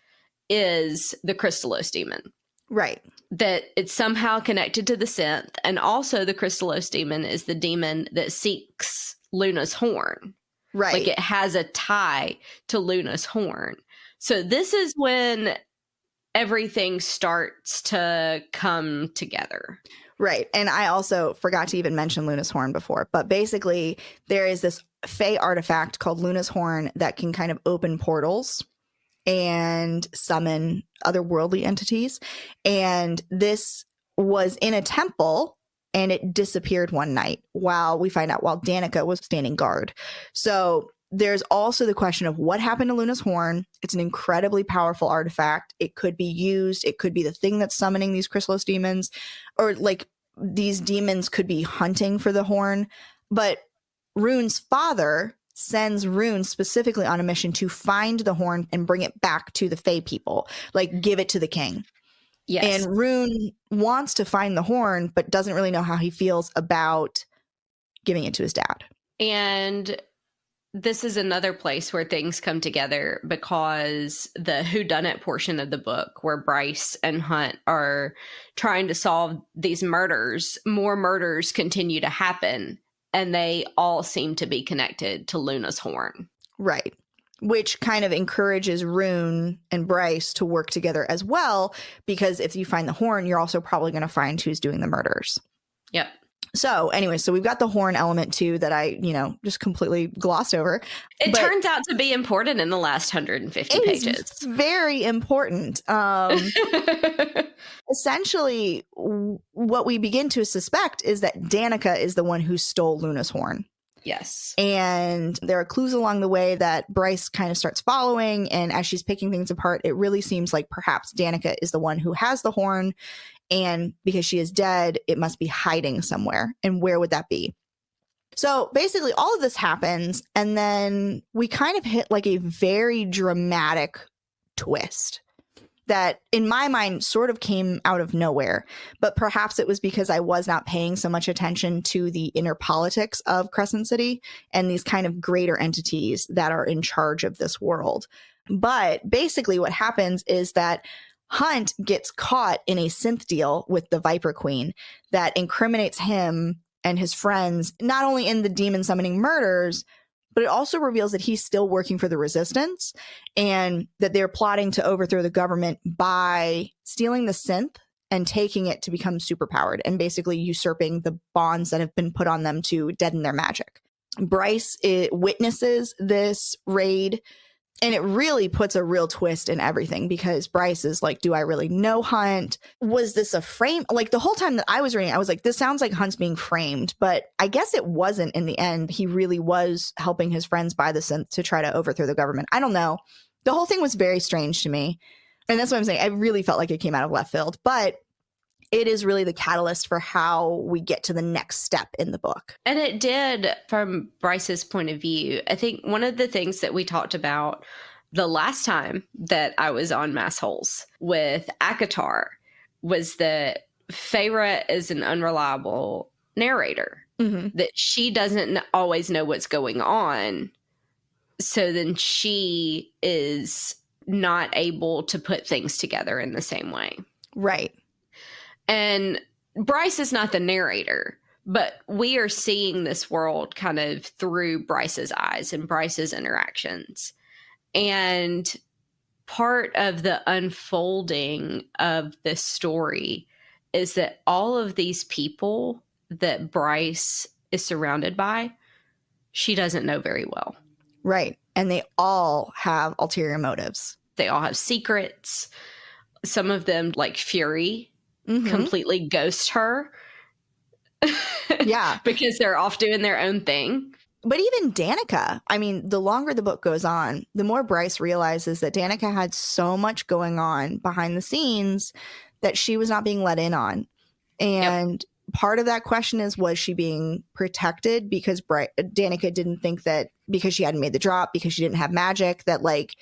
is the Crystallos demon. Right. That it's somehow connected to the synth. And also the Crystallos demon is the demon that seeks Luna's horn. Right. Like it has a tie to Luna's horn. So this is when everything starts to come together. Right. And I also forgot to even mention Luna's horn before, but basically there is this Fae artifact called Luna's horn that can kind of open portals and summon otherworldly entities. And this was in a temple and it disappeared one night while Danica was standing guard. So there's also the question of what happened to Luna's horn. It's an incredibly powerful artifact. It could be used. It could be the thing that's summoning these Crystallos demons, or like these demons could be hunting for the horn. But Rune's father sends Rune specifically on a mission to find the horn and bring it back to the Fae people, like give it to the king. Yes. And Rune wants to find the horn, but doesn't really know how he feels about giving it to his dad. And this is another place where things come together because the whodunit portion of the book where Bryce and Hunt are trying to solve these murders, more murders continue to happen and they all seem to be connected to Luna's horn. Right. Which kind of encourages Rune and Bryce to work together as well, because if you find the horn, you're also probably going to find who's doing the murders. Yep. So anyway, so we've got the horn element too that I, just completely glossed over. It turns out to be important in the last 150 pages. It's very important. Essentially, what we begin to suspect is that Danica is the one who stole Luna's horn. Yes. And there are clues along the way that Bryce kind of starts following. And as she's picking things apart, it really seems like perhaps Danica is the one who has the horn. And because she is dead, it must be hiding somewhere. And where would that be? So basically, all of this happens. And then we kind of hit like a very dramatic twist that in my mind sort of came out of nowhere. But perhaps it was because I was not paying so much attention to the inner politics of Crescent City and these kind of greater entities that are in charge of this world. But basically what happens is that Hunt gets caught in a synth deal with the Viper Queen that incriminates him and his friends, not only in the demon summoning murders, but it also reveals that he's still working for the resistance and that they're plotting to overthrow the government by stealing the synth and taking it to become superpowered and basically usurping the bonds that have been put on them to deaden their magic. Bryce witnesses this raid, and it really puts a real twist in everything because Bryce is like, do I really know Hunt? Was this a frame? Like the whole time that I was reading, I was like, this sounds like Hunt's being framed, but I guess it wasn't in the end. He really was helping his friends buy the synth to try to overthrow the government. I don't know. The whole thing was very strange to me. And that's what I'm saying. I really felt like it came out of left field. But it is really the catalyst for how we get to the next step in the book. And it did, from Bryce's point of view. I think one of the things that we talked about the last time that I was on Mass Holes with ACOTAR was that Feyre is an unreliable narrator, that she doesn't always know what's going on. So then she is not able to put things together in the same way. Right. And Bryce is not the narrator, but we are seeing this world kind of through Bryce's eyes and Bryce's interactions. And part of the unfolding of this story is that all of these people that Bryce is surrounded by, she doesn't know very well. Right. And they all have ulterior motives. They all have secrets. Some of them, like Fury, completely ghost her. Yeah. Because they're off doing their own thing. But even Danica, I mean, the longer the book goes on, the more Bryce realizes that Danica had so much going on behind the scenes that she was not being let in on. And part of that question is, was she being protected because Danica didn't think that because she hadn't made the drop, because she didn't have magic, that like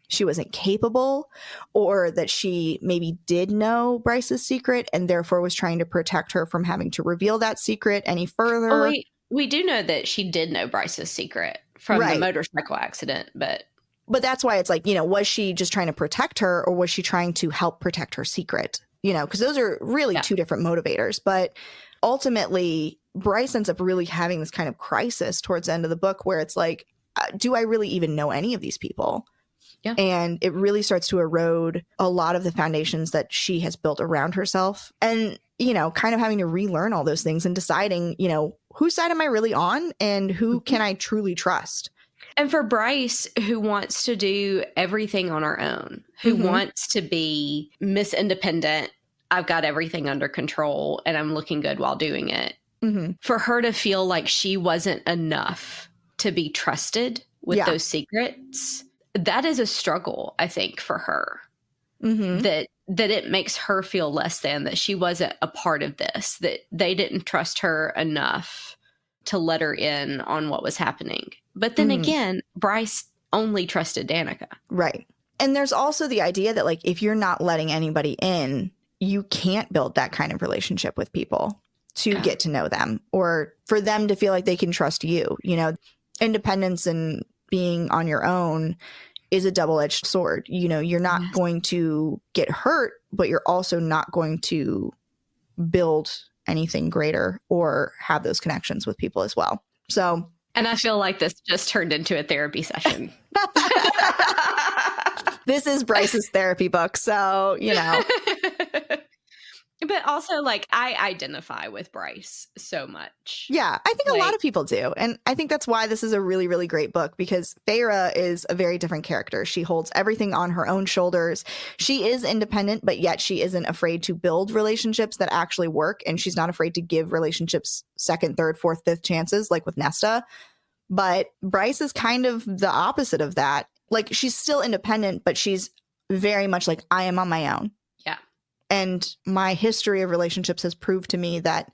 she wasn't capable, or that she maybe did know Bryce's secret and therefore was trying to protect her from having to reveal that secret any further. Oh, we do know that she did know Bryce's secret from the motorcycle accident, but that's why it's like, you know, was she just trying to protect her, or was she trying to help protect her secret? You know, because those are really two different motivators. But ultimately, Bryce ends up really having this kind of crisis towards the end of the book where it's like, do I really even know any of these people? Yeah. And it really starts to erode a lot of the foundations that she has built around herself. And, you know, kind of having to relearn all those things and deciding, you know, whose side am I really on and who can I truly trust? And for Bryce, who wants to do everything on her own, who wants to be Miss Independent, I've got everything under control and I'm looking good while doing it. For her to feel like she wasn't enough to be trusted with those secrets, that is a struggle, I think, for her. That it makes her feel less than, that she wasn't a part of this, that they didn't trust her enough to let her in on what was happening. But then again, Bryce only trusted Danica. Right. And there's also the idea that, like, if you're not letting anybody in, you can't build that kind of relationship with people to get to know them, or for them to feel like they can trust you. You know, independence and being on your own is a double-edged sword. You know, you're not going to get hurt, but you're also not going to build anything greater or have those connections with people as well. So, and I feel like this just turned into a therapy session. This is Bryce's therapy book, so, you know. But also, like, I identify with Bryce so much. Yeah, I think a lot of people do. And I think that's why this is a really, really great book, because Feyre is a very different character. She holds everything on her own shoulders. She is independent, but yet she isn't afraid to build relationships that actually work. And she's not afraid to give relationships second, third, fourth, fifth chances, like with Nesta. But Bryce is kind of the opposite of that. Like, she's still independent, but she's very much like, I am on my own. Yeah. And my history of relationships has proved to me that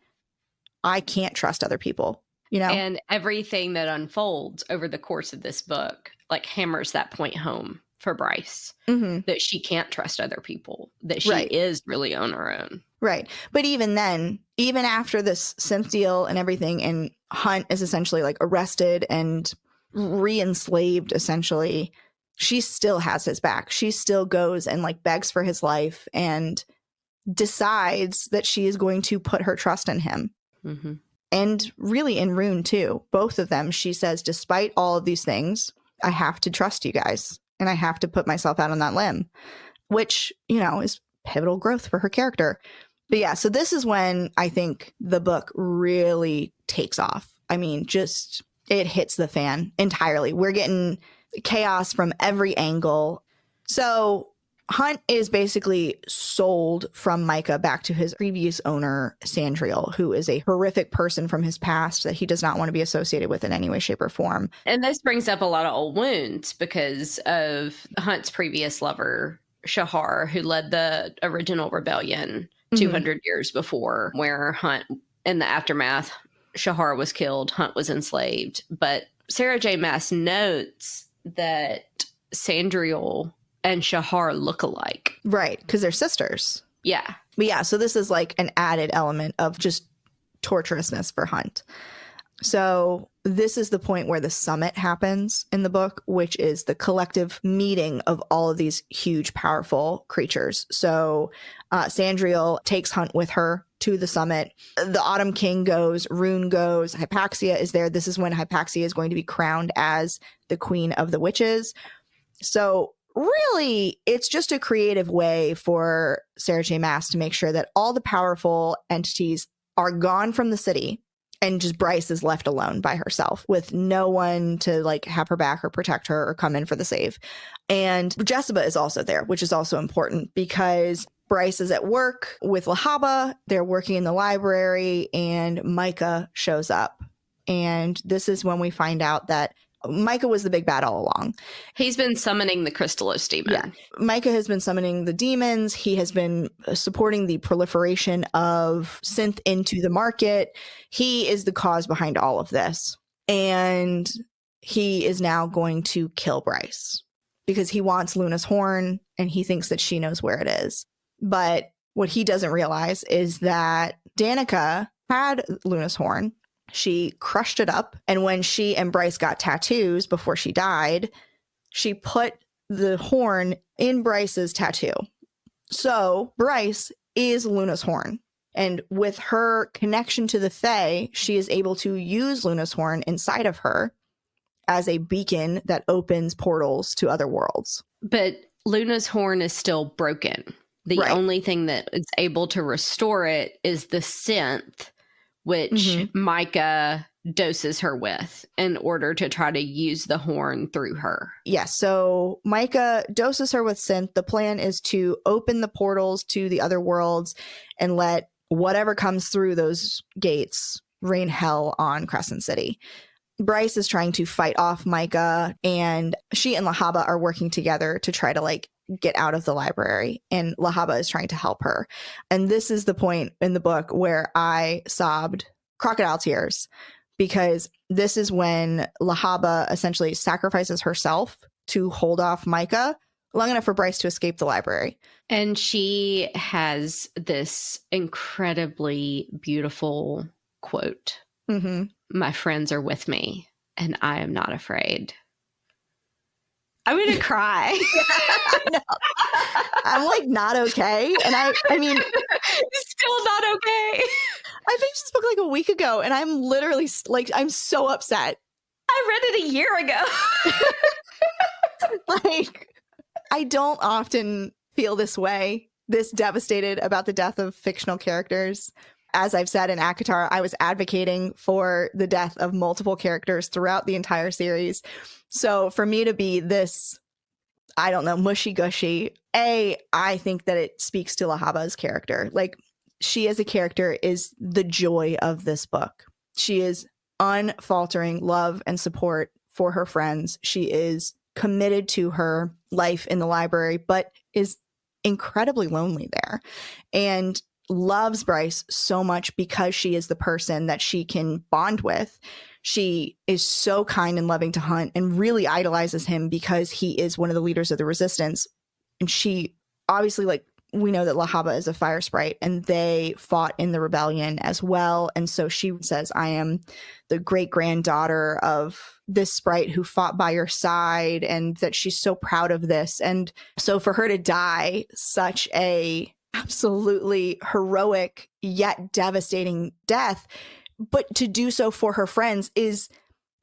I can't trust other people, you know? And everything that unfolds over the course of this book, like, hammers that point home for Bryce, that she can't trust other people, that she is really on her own. Right. But even then, even after this synth deal and everything, and Hunt is essentially like arrested and re-enslaved, essentially, she still has his back. She still goes and like begs for his life and decides that she is going to put her trust in him. And really in Rune too. Both of them, she says, despite all of these things, I have to trust you guys and I have to put myself out on that limb, which, you know, is pivotal growth for her character. But yeah, so this is when I think the book really takes off. I mean, just it hits the fan entirely. We're getting chaos from every angle. So Hunt is basically sold from Micah back to his previous owner, Sandriel, who is a horrific person from his past that he does not want to be associated with in any way, shape, or form. And this brings up a lot of old wounds because of Hunt's previous lover, Shahar, who led the original rebellion 200 years before, where Hunt, in the aftermath, Shahar was killed, Hunt was enslaved. But Sarah J. Maas notes that Sandriel and Shahar look alike. Right, because they're sisters. Yeah. But yeah, so this is like an added element of just torturousness for Hunt. So this is the point where the summit happens in the book, which is the collective meeting of all of these huge, powerful creatures. So Sandriel takes Hunt with her to the summit. The Autumn King goes, Rune goes, Hypaxia is there. This is when Hypaxia is going to be crowned as the Queen of the Witches. So really, it's just a creative way for Sarah J. Maas to make sure that all the powerful entities are gone from the city and just Bryce is left alone by herself with no one to like have her back or protect her or come in for the save. And Jessica is also there, which is also important because Bryce is at work with Lahaba. They're working in the library and Micah shows up. And this is when we find out that Micah was the big bad all along. He's been summoning the Crystallos demon. Yeah. Micah has been summoning the demons. He has been supporting the proliferation of synth into the market. He is the cause behind all of this. And he is now going to kill Bryce because he wants Luna's horn and he thinks that she knows where it is. But what he doesn't realize is that Danica had Luna's horn. She crushed it up. And when she and Bryce got tattoos before she died, she put the horn in Bryce's tattoo. So Bryce is Luna's horn. And with her connection to the Fae, she is able to use Luna's horn inside of her as a beacon that opens portals to other worlds. But Luna's horn is still broken. The only thing that is able to restore it is the synth, which Micah doses her with in order to try to use the horn through her. Yes, so Micah doses her with synth. The plan is to open the portals to the other worlds and let whatever comes through those gates rain hell on Crescent City. Bryce is trying to fight off Micah, and she and Lahaba are working together to try to like get out of the library, and Lahaba is trying to help her. And this is the point in the book where I sobbed crocodile tears, because this is when Lahaba essentially sacrifices herself to hold off Micah long enough for Bryce to escape the library. And she has this incredibly beautiful quote. My friends are with me and I am not afraid. I'm going to cry. No. I'm like not okay. And I mean, still not okay. I finished this book like a week ago and I'm literally like, I'm so upset. I read it a year ago. Like, I don't often feel this way, this devastated about the death of fictional characters. As I've said in ACOTAR, I was advocating for the death of multiple characters throughout the entire series. So for me to be this, I don't know, mushy-gushy, I think that it speaks to Lahaba's character. Like, she as a character is the joy of this book. She is unfaltering love and support for her friends. She is committed to her life in the library, but is incredibly lonely there. And loves Bryce so much because she is the person that she can bond with. She is so kind and loving to Hunt and really idolizes him because he is one of the leaders of the resistance. And she obviously, like, we know that Lahaba is a fire sprite and they fought in the rebellion as well. And so she says, I am the great granddaughter of this sprite who fought by your side, and that she's so proud of this. And so for her to die such a absolutely heroic yet devastating death, but to do so for her friends, is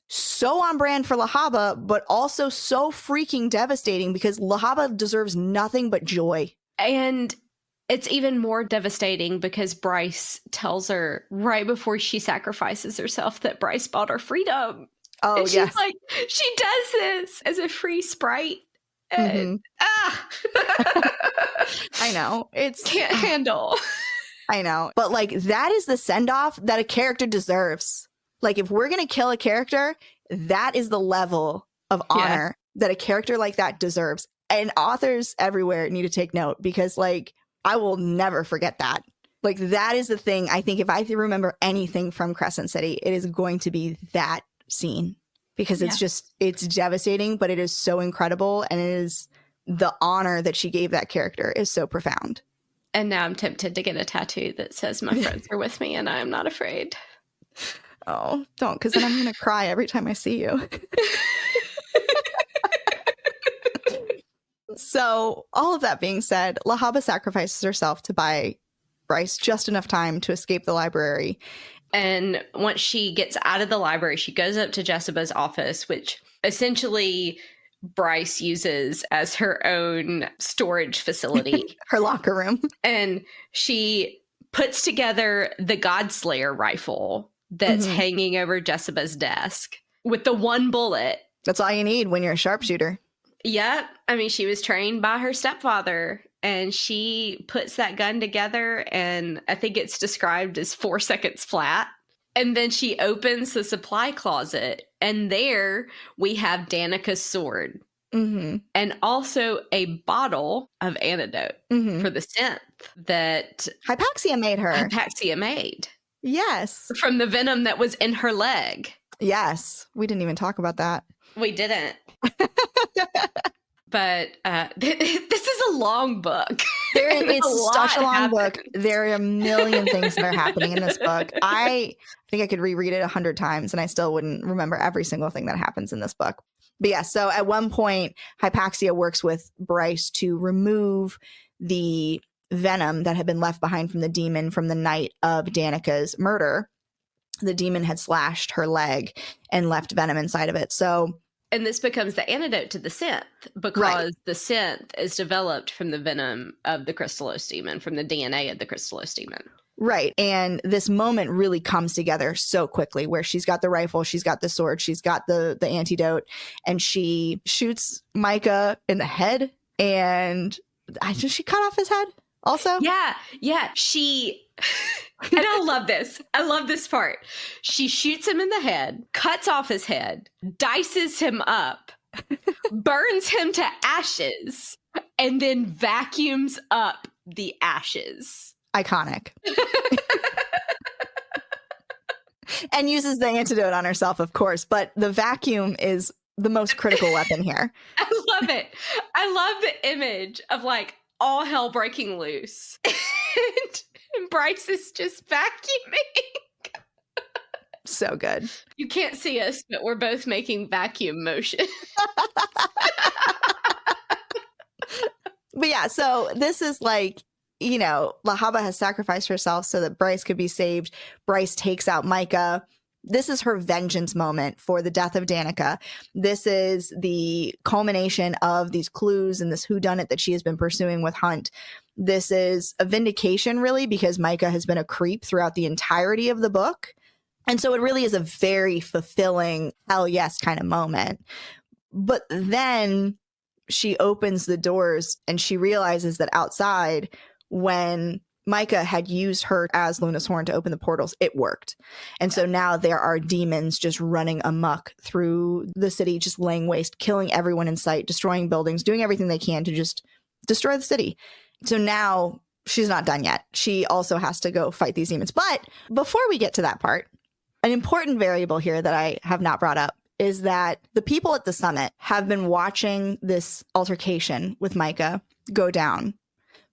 so on brand for Lahaba, but also so freaking devastating because Lahaba deserves nothing but joy. And it's even more devastating because Bryce tells her right before she sacrifices herself that Bryce bought her freedom. Oh, and she's like, she does this as a free sprite. And, I know. It's can't handle. I know. But like that is the send-off that a character deserves. Like if we're going to kill a character, that is the level of honor that a character like that deserves. And authors everywhere need to take note because like I will never forget that. Like that is the thing. I think if I remember anything from Crescent City, it is going to be that scene because it's devastating, but it is so incredible. And it is the honor that she gave that character is so profound. And now I'm tempted to get a tattoo that says my friends are with me and I am not afraid. Oh, don't, because then I'm going to cry every time I see you. So all of that being said, Lahaba sacrifices herself to buy Bryce just enough time to escape the library. And once she gets out of the library, she goes up to Jessica's office, which essentially Bryce uses as her own storage facility. Her locker room. And she puts together the Godslayer rifle that's hanging over Jessica's desk with the one bullet. That's all you need when you're a sharpshooter. Yep. I mean, she was trained by her stepfather and she puts that gun together and I think it's described as 4 seconds flat. And then she opens the supply closet and there we have Danica's sword and also a bottle of antidote for the synth that Hypaxia made her. Hypaxia made. Yes. From the venom that was in her leg. Yes. We didn't even talk about that. We didn't. But this is a long book. It's such a long book. There are a million things that are happening in this book. I think I could reread it 100 times and I still wouldn't remember every single thing that happens in this book. But yeah, so at one point, Hypaxia works with Bryce to remove the venom that had been left behind from the demon from the night of Danica's murder. The demon had slashed her leg and left venom inside of it. And this becomes the antidote to the synth because the synth is developed from the venom of the Crystallos demon, from the DNA of the Crystallos demon. Right. And this moment really comes together so quickly where she's got the rifle, she's got the sword, she's got the antidote, and she shoots Micah in the head. And does she cut off his head also? Yeah. She... And I love this. I love this part. She shoots him in the head, cuts off his head, dices him up, burns him to ashes, and then vacuums up the ashes. Iconic. And uses the antidote on herself, of course, but the vacuum is the most critical weapon here. I love it. I love the image of like all hell breaking loose. And Bryce is just vacuuming. So good. You can't see us, but we're both making vacuum motion. But yeah, so this is like, you know, Lahaba has sacrificed herself so that Bryce could be saved. Bryce takes out Micah. This is her vengeance moment for the death of Danica. This is the culmination of these clues and this whodunit that she has been pursuing with Hunt. This is a vindication, really, because Micah has been a creep throughout the entirety of the book. And so it really is a very fulfilling, hell yes kind of moment. But then she opens the doors and she realizes that outside, when Micah had used her as Luna's Horn to open the portals, it worked. And so now there are demons just running amok through the city, just laying waste, killing everyone in sight, destroying buildings, doing everything they can to just destroy the city. So now she's not done yet. She also has to go fight these demons. But before we get to that part, an important variable here that I have not brought up is that the people at the summit have been watching this altercation with Micah go down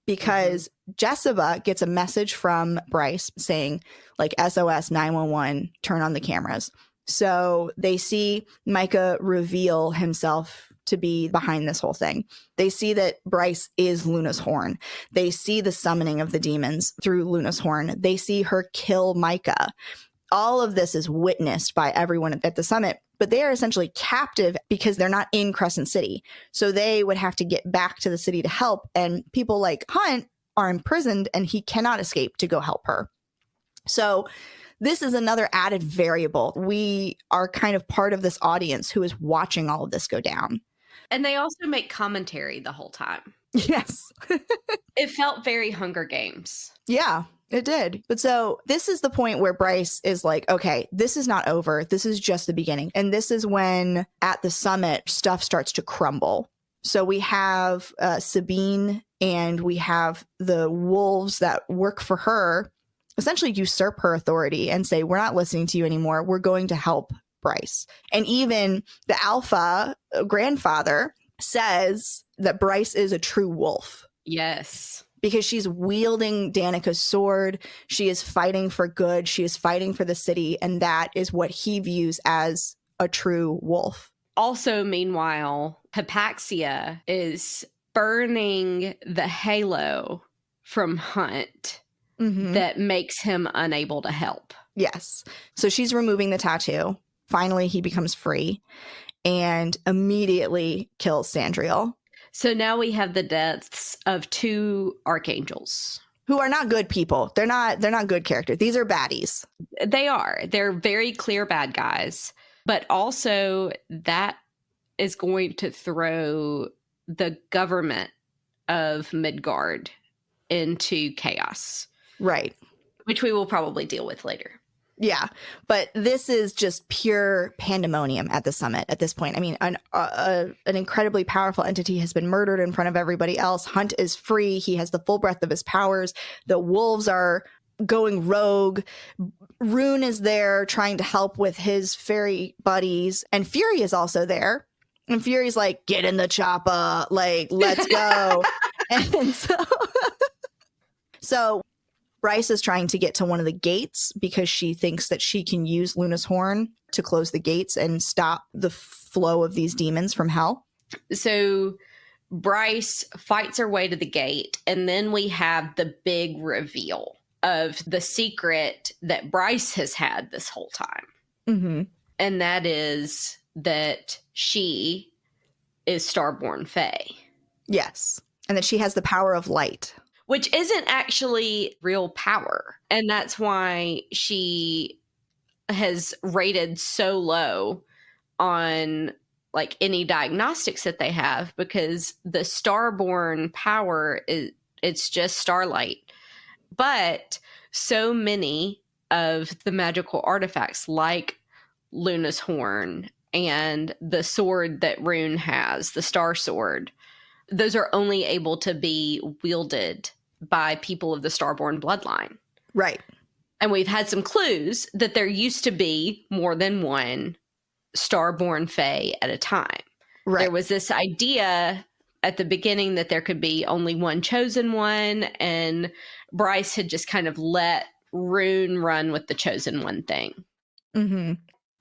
because Jessica gets a message from Bryce saying, like, SOS 911, turn on the cameras. So they see Micah reveal himself to be behind this whole thing. They see that Bryce is Luna's Horn. They see the summoning of the demons through Luna's Horn. They see her kill Micah. All of this is witnessed by everyone at the summit, but they are essentially captive because they're not in Crescent City. So they would have to get back to the city to help. And people like Hunt are imprisoned and he cannot escape to go help her. So this is another added variable. We are kind of part of this audience who is watching all of this go down. And they also make commentary the whole time. Yes. It felt very Hunger Games. Yeah, it did. But so this is the point where Bryce is like, okay, this is not over. This is just the beginning. And this is when at the summit, stuff starts to crumble. So we have Sabine and we have the wolves that work for her essentially usurp her authority and say, we're not listening to you anymore. We're going to help Bryce. And even the alpha grandfather says that Bryce is a true wolf. Yes. Because she's wielding Danica's sword. She is fighting for good. She is fighting for the city. And that is what he views as a true wolf. Also, meanwhile, Hypaxia is burning the halo from Hunt that makes him unable to help. Yes. So she's removing the tattoo. Finally, he becomes free and immediately kills Sandriel. So now we have the deaths of 2 archangels. Who are not good people. They're not good characters. These are baddies. They are. They're very clear bad guys. But also that is going to throw the government of Midgard into chaos. Right. Which we will probably deal with later. Yeah, but this is just pure pandemonium at the summit at this point. I mean, an incredibly powerful entity has been murdered in front of everybody else. Hunt is free. He has the full breadth of his powers. The wolves are going rogue. Rune is there trying to help with his fairy buddies. And Fury is also there. And Fury's like, get in the chopper. Like, let's go. And so Bryce is trying to get to one of the gates because she thinks that she can use Luna's horn to close the gates and stop the flow of these demons from hell. So Bryce fights her way to the gate, and then we have the big reveal of the secret that Bryce has had this whole time. Mm-hmm. And that is that she is Starborn Fae. Yes. And that she has the power of light. Which isn't actually real power. And that's why she has rated so low on like any diagnostics that they have, because the Starborn power it's just starlight. But so many of the magical artifacts like Luna's horn and the sword that Rune has, the Star Sword, those are only able to be wielded by people of the Starborn bloodline. Right. And we've had some clues that there used to be more than one Starborn Fae at a time. Right. There was this idea at the beginning that there could be only one chosen one, and Bryce had just kind of let Rune run with the chosen one thing. Mm-hmm.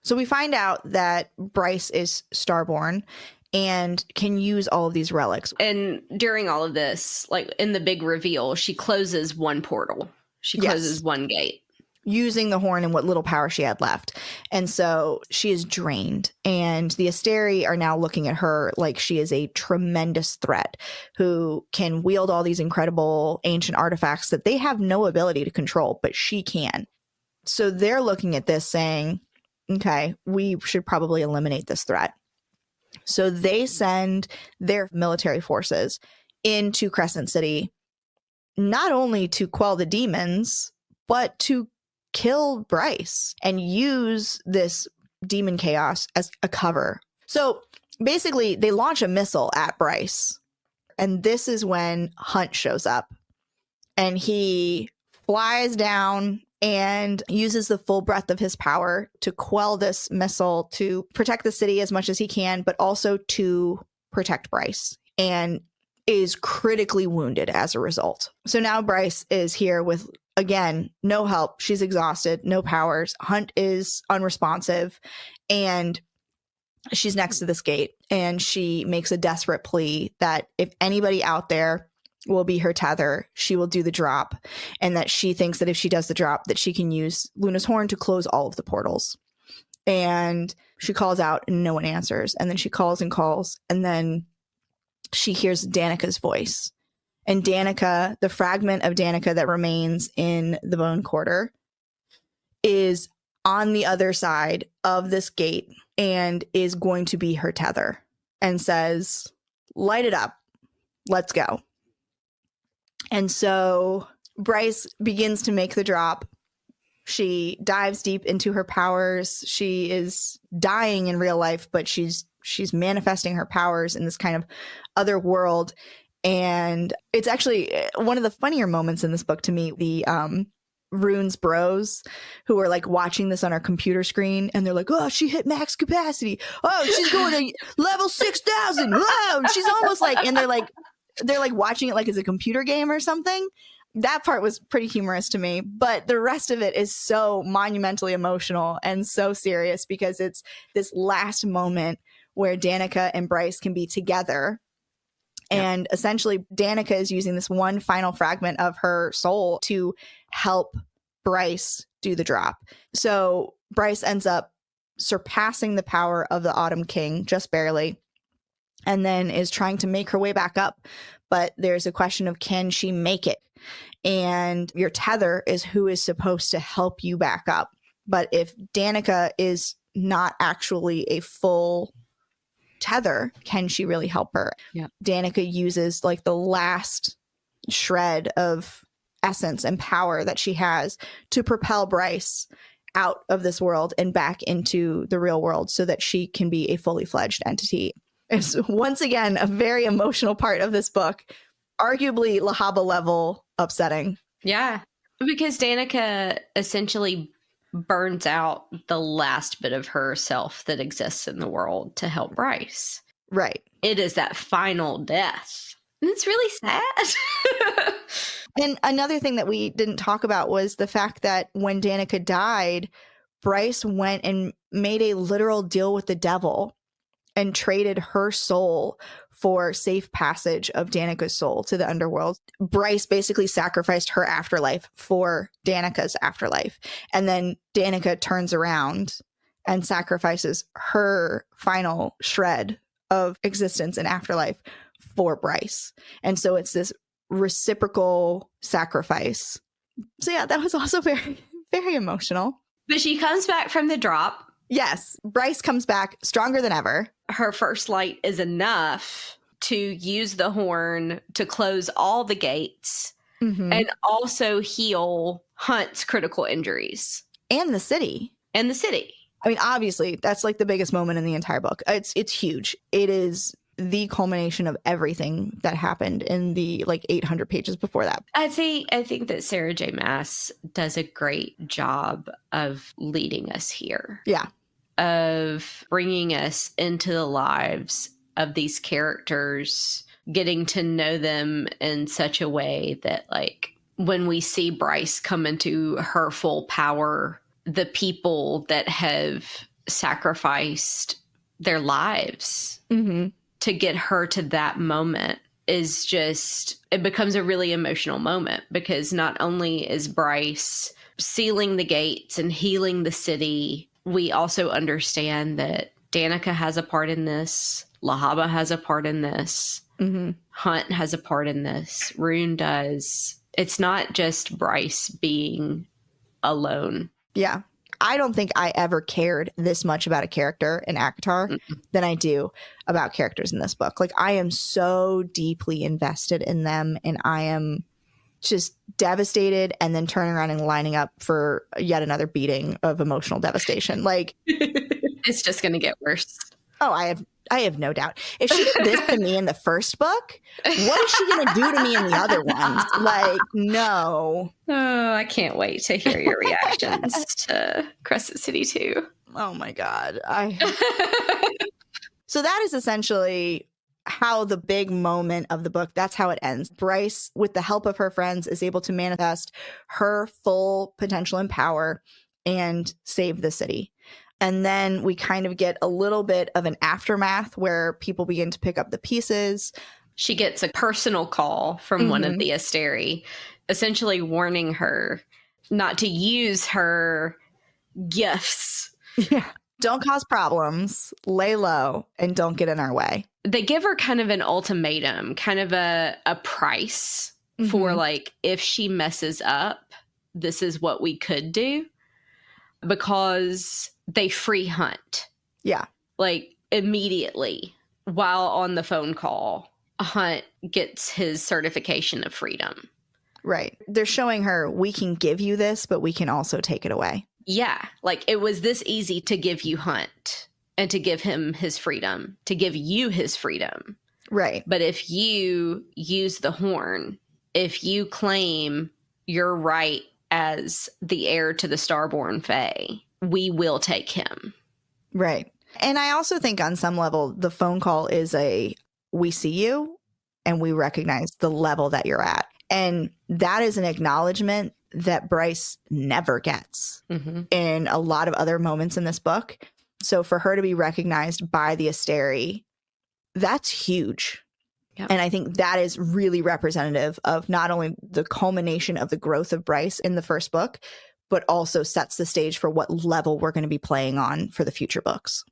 So we find out that Bryce is Starborn and can use all of these relics. And during all of this, like in the big reveal, she closes one portal. She closes one gate. Using the horn and what little power she had left. And so she is drained. And the Asteri are now looking at her like she is a tremendous threat who can wield all these incredible ancient artifacts that they have no ability to control, but she can. So they're looking at this saying, okay, we should probably eliminate this threat. So they send their military forces into Crescent City, not only to quell the demons, but to kill Bryce and use this demon chaos as a cover. So basically, they launch a missile at Bryce. And this is when Hunt shows up. And he flies down and uses the full breadth of his power to quell this missile, to protect the city as much as he can, but also to protect Bryce, and is critically wounded as a result. So now Bryce is here with, again, no help. She's exhausted, no powers. Hunt is unresponsive, and she's next to this gate, and she makes a desperate plea that if anybody out there will be her tether, she will do the drop, and that she thinks that if she does the drop, that she can use Luna's horn to close all of the portals. And she calls out and no one answers. And then she calls and calls, and then she hears Danica's voice. And Danica, the fragment of Danica that remains in the bone quarter, is on the other side of this gate and is going to be her tether. and says, light it up. Let's go. And so Bryce begins to make the drop. She dives deep into her powers. She is dying in real life, but she's manifesting her powers in this kind of other world. And it's actually one of the funnier moments in this book to me. The Rune's bros who are like watching this on our computer screen, and they're like, oh, she hit max capacity. Oh, she's going to level 6,000. Whoa, she's almost like, and they're like watching it like it's a computer game or something. That part was pretty humorous to me, but the rest of it is so monumentally emotional and so serious because it's this last moment where Danica and Bryce can be together. And essentially, Danica is using this one final fragment of her soul to help Bryce do the drop. So Bryce ends up surpassing the power of the Autumn King just barely, and then is trying to make her way back up. But there's a question of, can she make it? And your tether is who is supposed to help you back up. But if Danica is not actually a full tether, can she really help her? Yeah. Danica uses like the last shred of essence and power that she has to propel Bryce out of this world and back into the real world so that she can be a fully fledged entity. It's once again a very emotional part of this book, arguably Lahaba level upsetting. Yeah, because Danica essentially burns out the last bit of herself that exists in the world to help Bryce. Right. It is that final death. And it's really sad. And another thing that we didn't talk about was the fact that when Danica died, Bryce went and made a literal deal with the devil and traded her soul for safe passage of Danica's soul to the underworld. Bryce basically sacrificed her afterlife for Danica's afterlife. And then Danica turns around and sacrifices her final shred of existence and afterlife for Bryce. And so it's this reciprocal sacrifice. So yeah, that was also very, very emotional. But she comes back from the drop. Yes, Bryce comes back stronger than ever. Her first light is enough to use the horn to close all the gates and also heal Hunt's critical injuries. And the city. And the city. I mean, obviously, that's like the biggest moment in the entire book. It's huge. It is the culmination of everything that happened in the like 800 pages before that. I think that Sarah J. Maas does a great job of leading us here. Yeah. Of bringing us into the lives of these characters, getting to know them in such a way that, like, when we see Bryce come into her full power, the people that have sacrificed their lives to get her to that moment is just, it becomes a really emotional moment because not only is Bryce sealing the gates and healing the city, we also understand that Danica has a part in this. Lahaba has a part in this. Hunt has a part in this. Rune does. It's not just Bryce being alone. Yeah. I don't think I ever cared this much about a character in ACOTAR than I do about characters in this book. Like, I am so deeply invested in them, and I am just devastated and then turning around and lining up for yet another beating of emotional devastation. Like, it's just going to get worse. Oh, I have no doubt. If she did this to me in the first book, what is she going to do to me in the other ones? Like, no. Oh, I can't wait to hear your reactions to Crescent City 2. Oh my God. So that is essentially how the big moment of the book, that's how it ends. Bryce, with the help of her friends, is able to manifest her full potential and power and save the city. And then we kind of get a little bit of an aftermath where people begin to pick up the pieces. She gets a personal call from one of the Asteri, essentially warning her not to use her gifts. Yeah. Don't cause problems, lay low, and don't get in our way. They give her kind of an ultimatum, kind of a price for, like, if she messes up, this is what we could do. Because they free Hunt. Yeah. Like, immediately. while on the phone call, Hunt gets his certification of freedom. Right. They're showing her, we can give you this, but we can also take it away. Yeah. Like, it was this easy to give you Hunt and to give him his freedom, to give you his freedom. Right. But if you use the horn, if you claim your right as the heir to the Starborn Fae, we will take him. Right. And I also think on some level, the phone call is we see you and we recognize the level that you're at. And that is an acknowledgement that Bryce never gets in a lot of other moments in this book. So for her to be recognized by the Asteri, that's huge. Yep. And I think that is really representative of not only the culmination of the growth of Bryce in the first book, but also sets the stage for what level we're going to be playing on for the future books.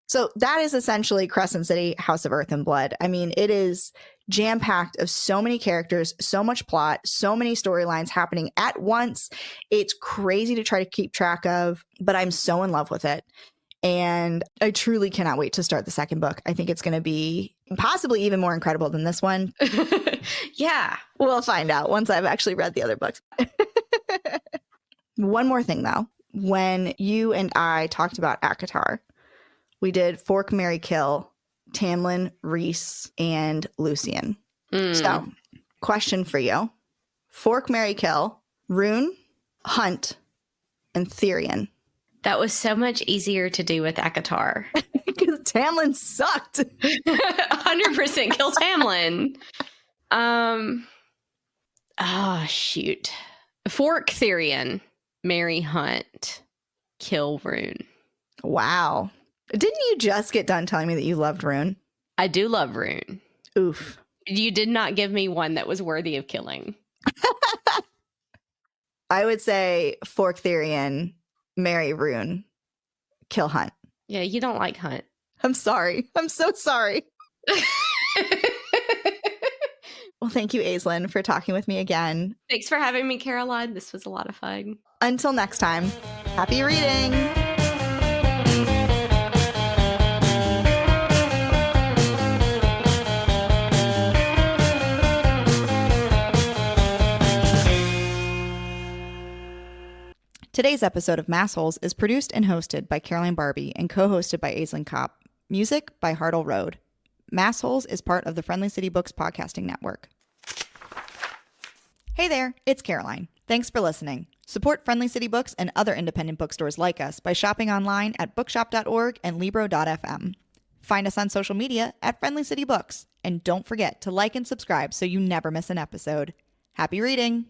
So that is essentially Crescent City, House of Earth and Blood. I mean, it is jam-packed of so many characters, so much plot, so many storylines happening at once. It's crazy to try to keep track of, but I'm so in love with it. And I truly cannot wait to start the second book. I think it's going to be possibly even more incredible than this one. Yeah. We'll find out once I've actually read the other books. One more thing, though. When you and I talked about ACOTAR, we did Fork, Marry, Kill, Tamlin, Rhys, and Lucian. So, question for you. Fork, Marry, Kill, Rune, Hunt, and Therian. That was so much easier to do with ACOTAR. Because Tamlin sucked. 100% kill Tamlin. Oh, shoot. Fork Therian, marry Hunt, kill Rune. Wow. Didn't you just get done telling me that you loved Rune? I do love Rune. Oof. You did not give me one that was worthy of killing. I would say Fork Therian, marry Rune, kill Hunt. Yeah, you don't like Hunt. I'm sorry. I'm so sorry. Well, thank you, Aislinn, for talking with me again. Thanks for having me, Caroline. This was a lot of fun. Until next time, happy reading. Today's episode of Massholes is produced and hosted by Caroline Barbie and co-hosted by Aislinn Kopp. Music by Hartle Road. Massholes is part of the Friendly City Books podcasting network. Hey there, it's Caroline. Thanks for listening. Support Friendly City Books and other independent bookstores like us by shopping online at bookshop.org and libro.fm. Find us on social media at Friendly City Books. And don't forget to like and subscribe so you never miss an episode. Happy reading!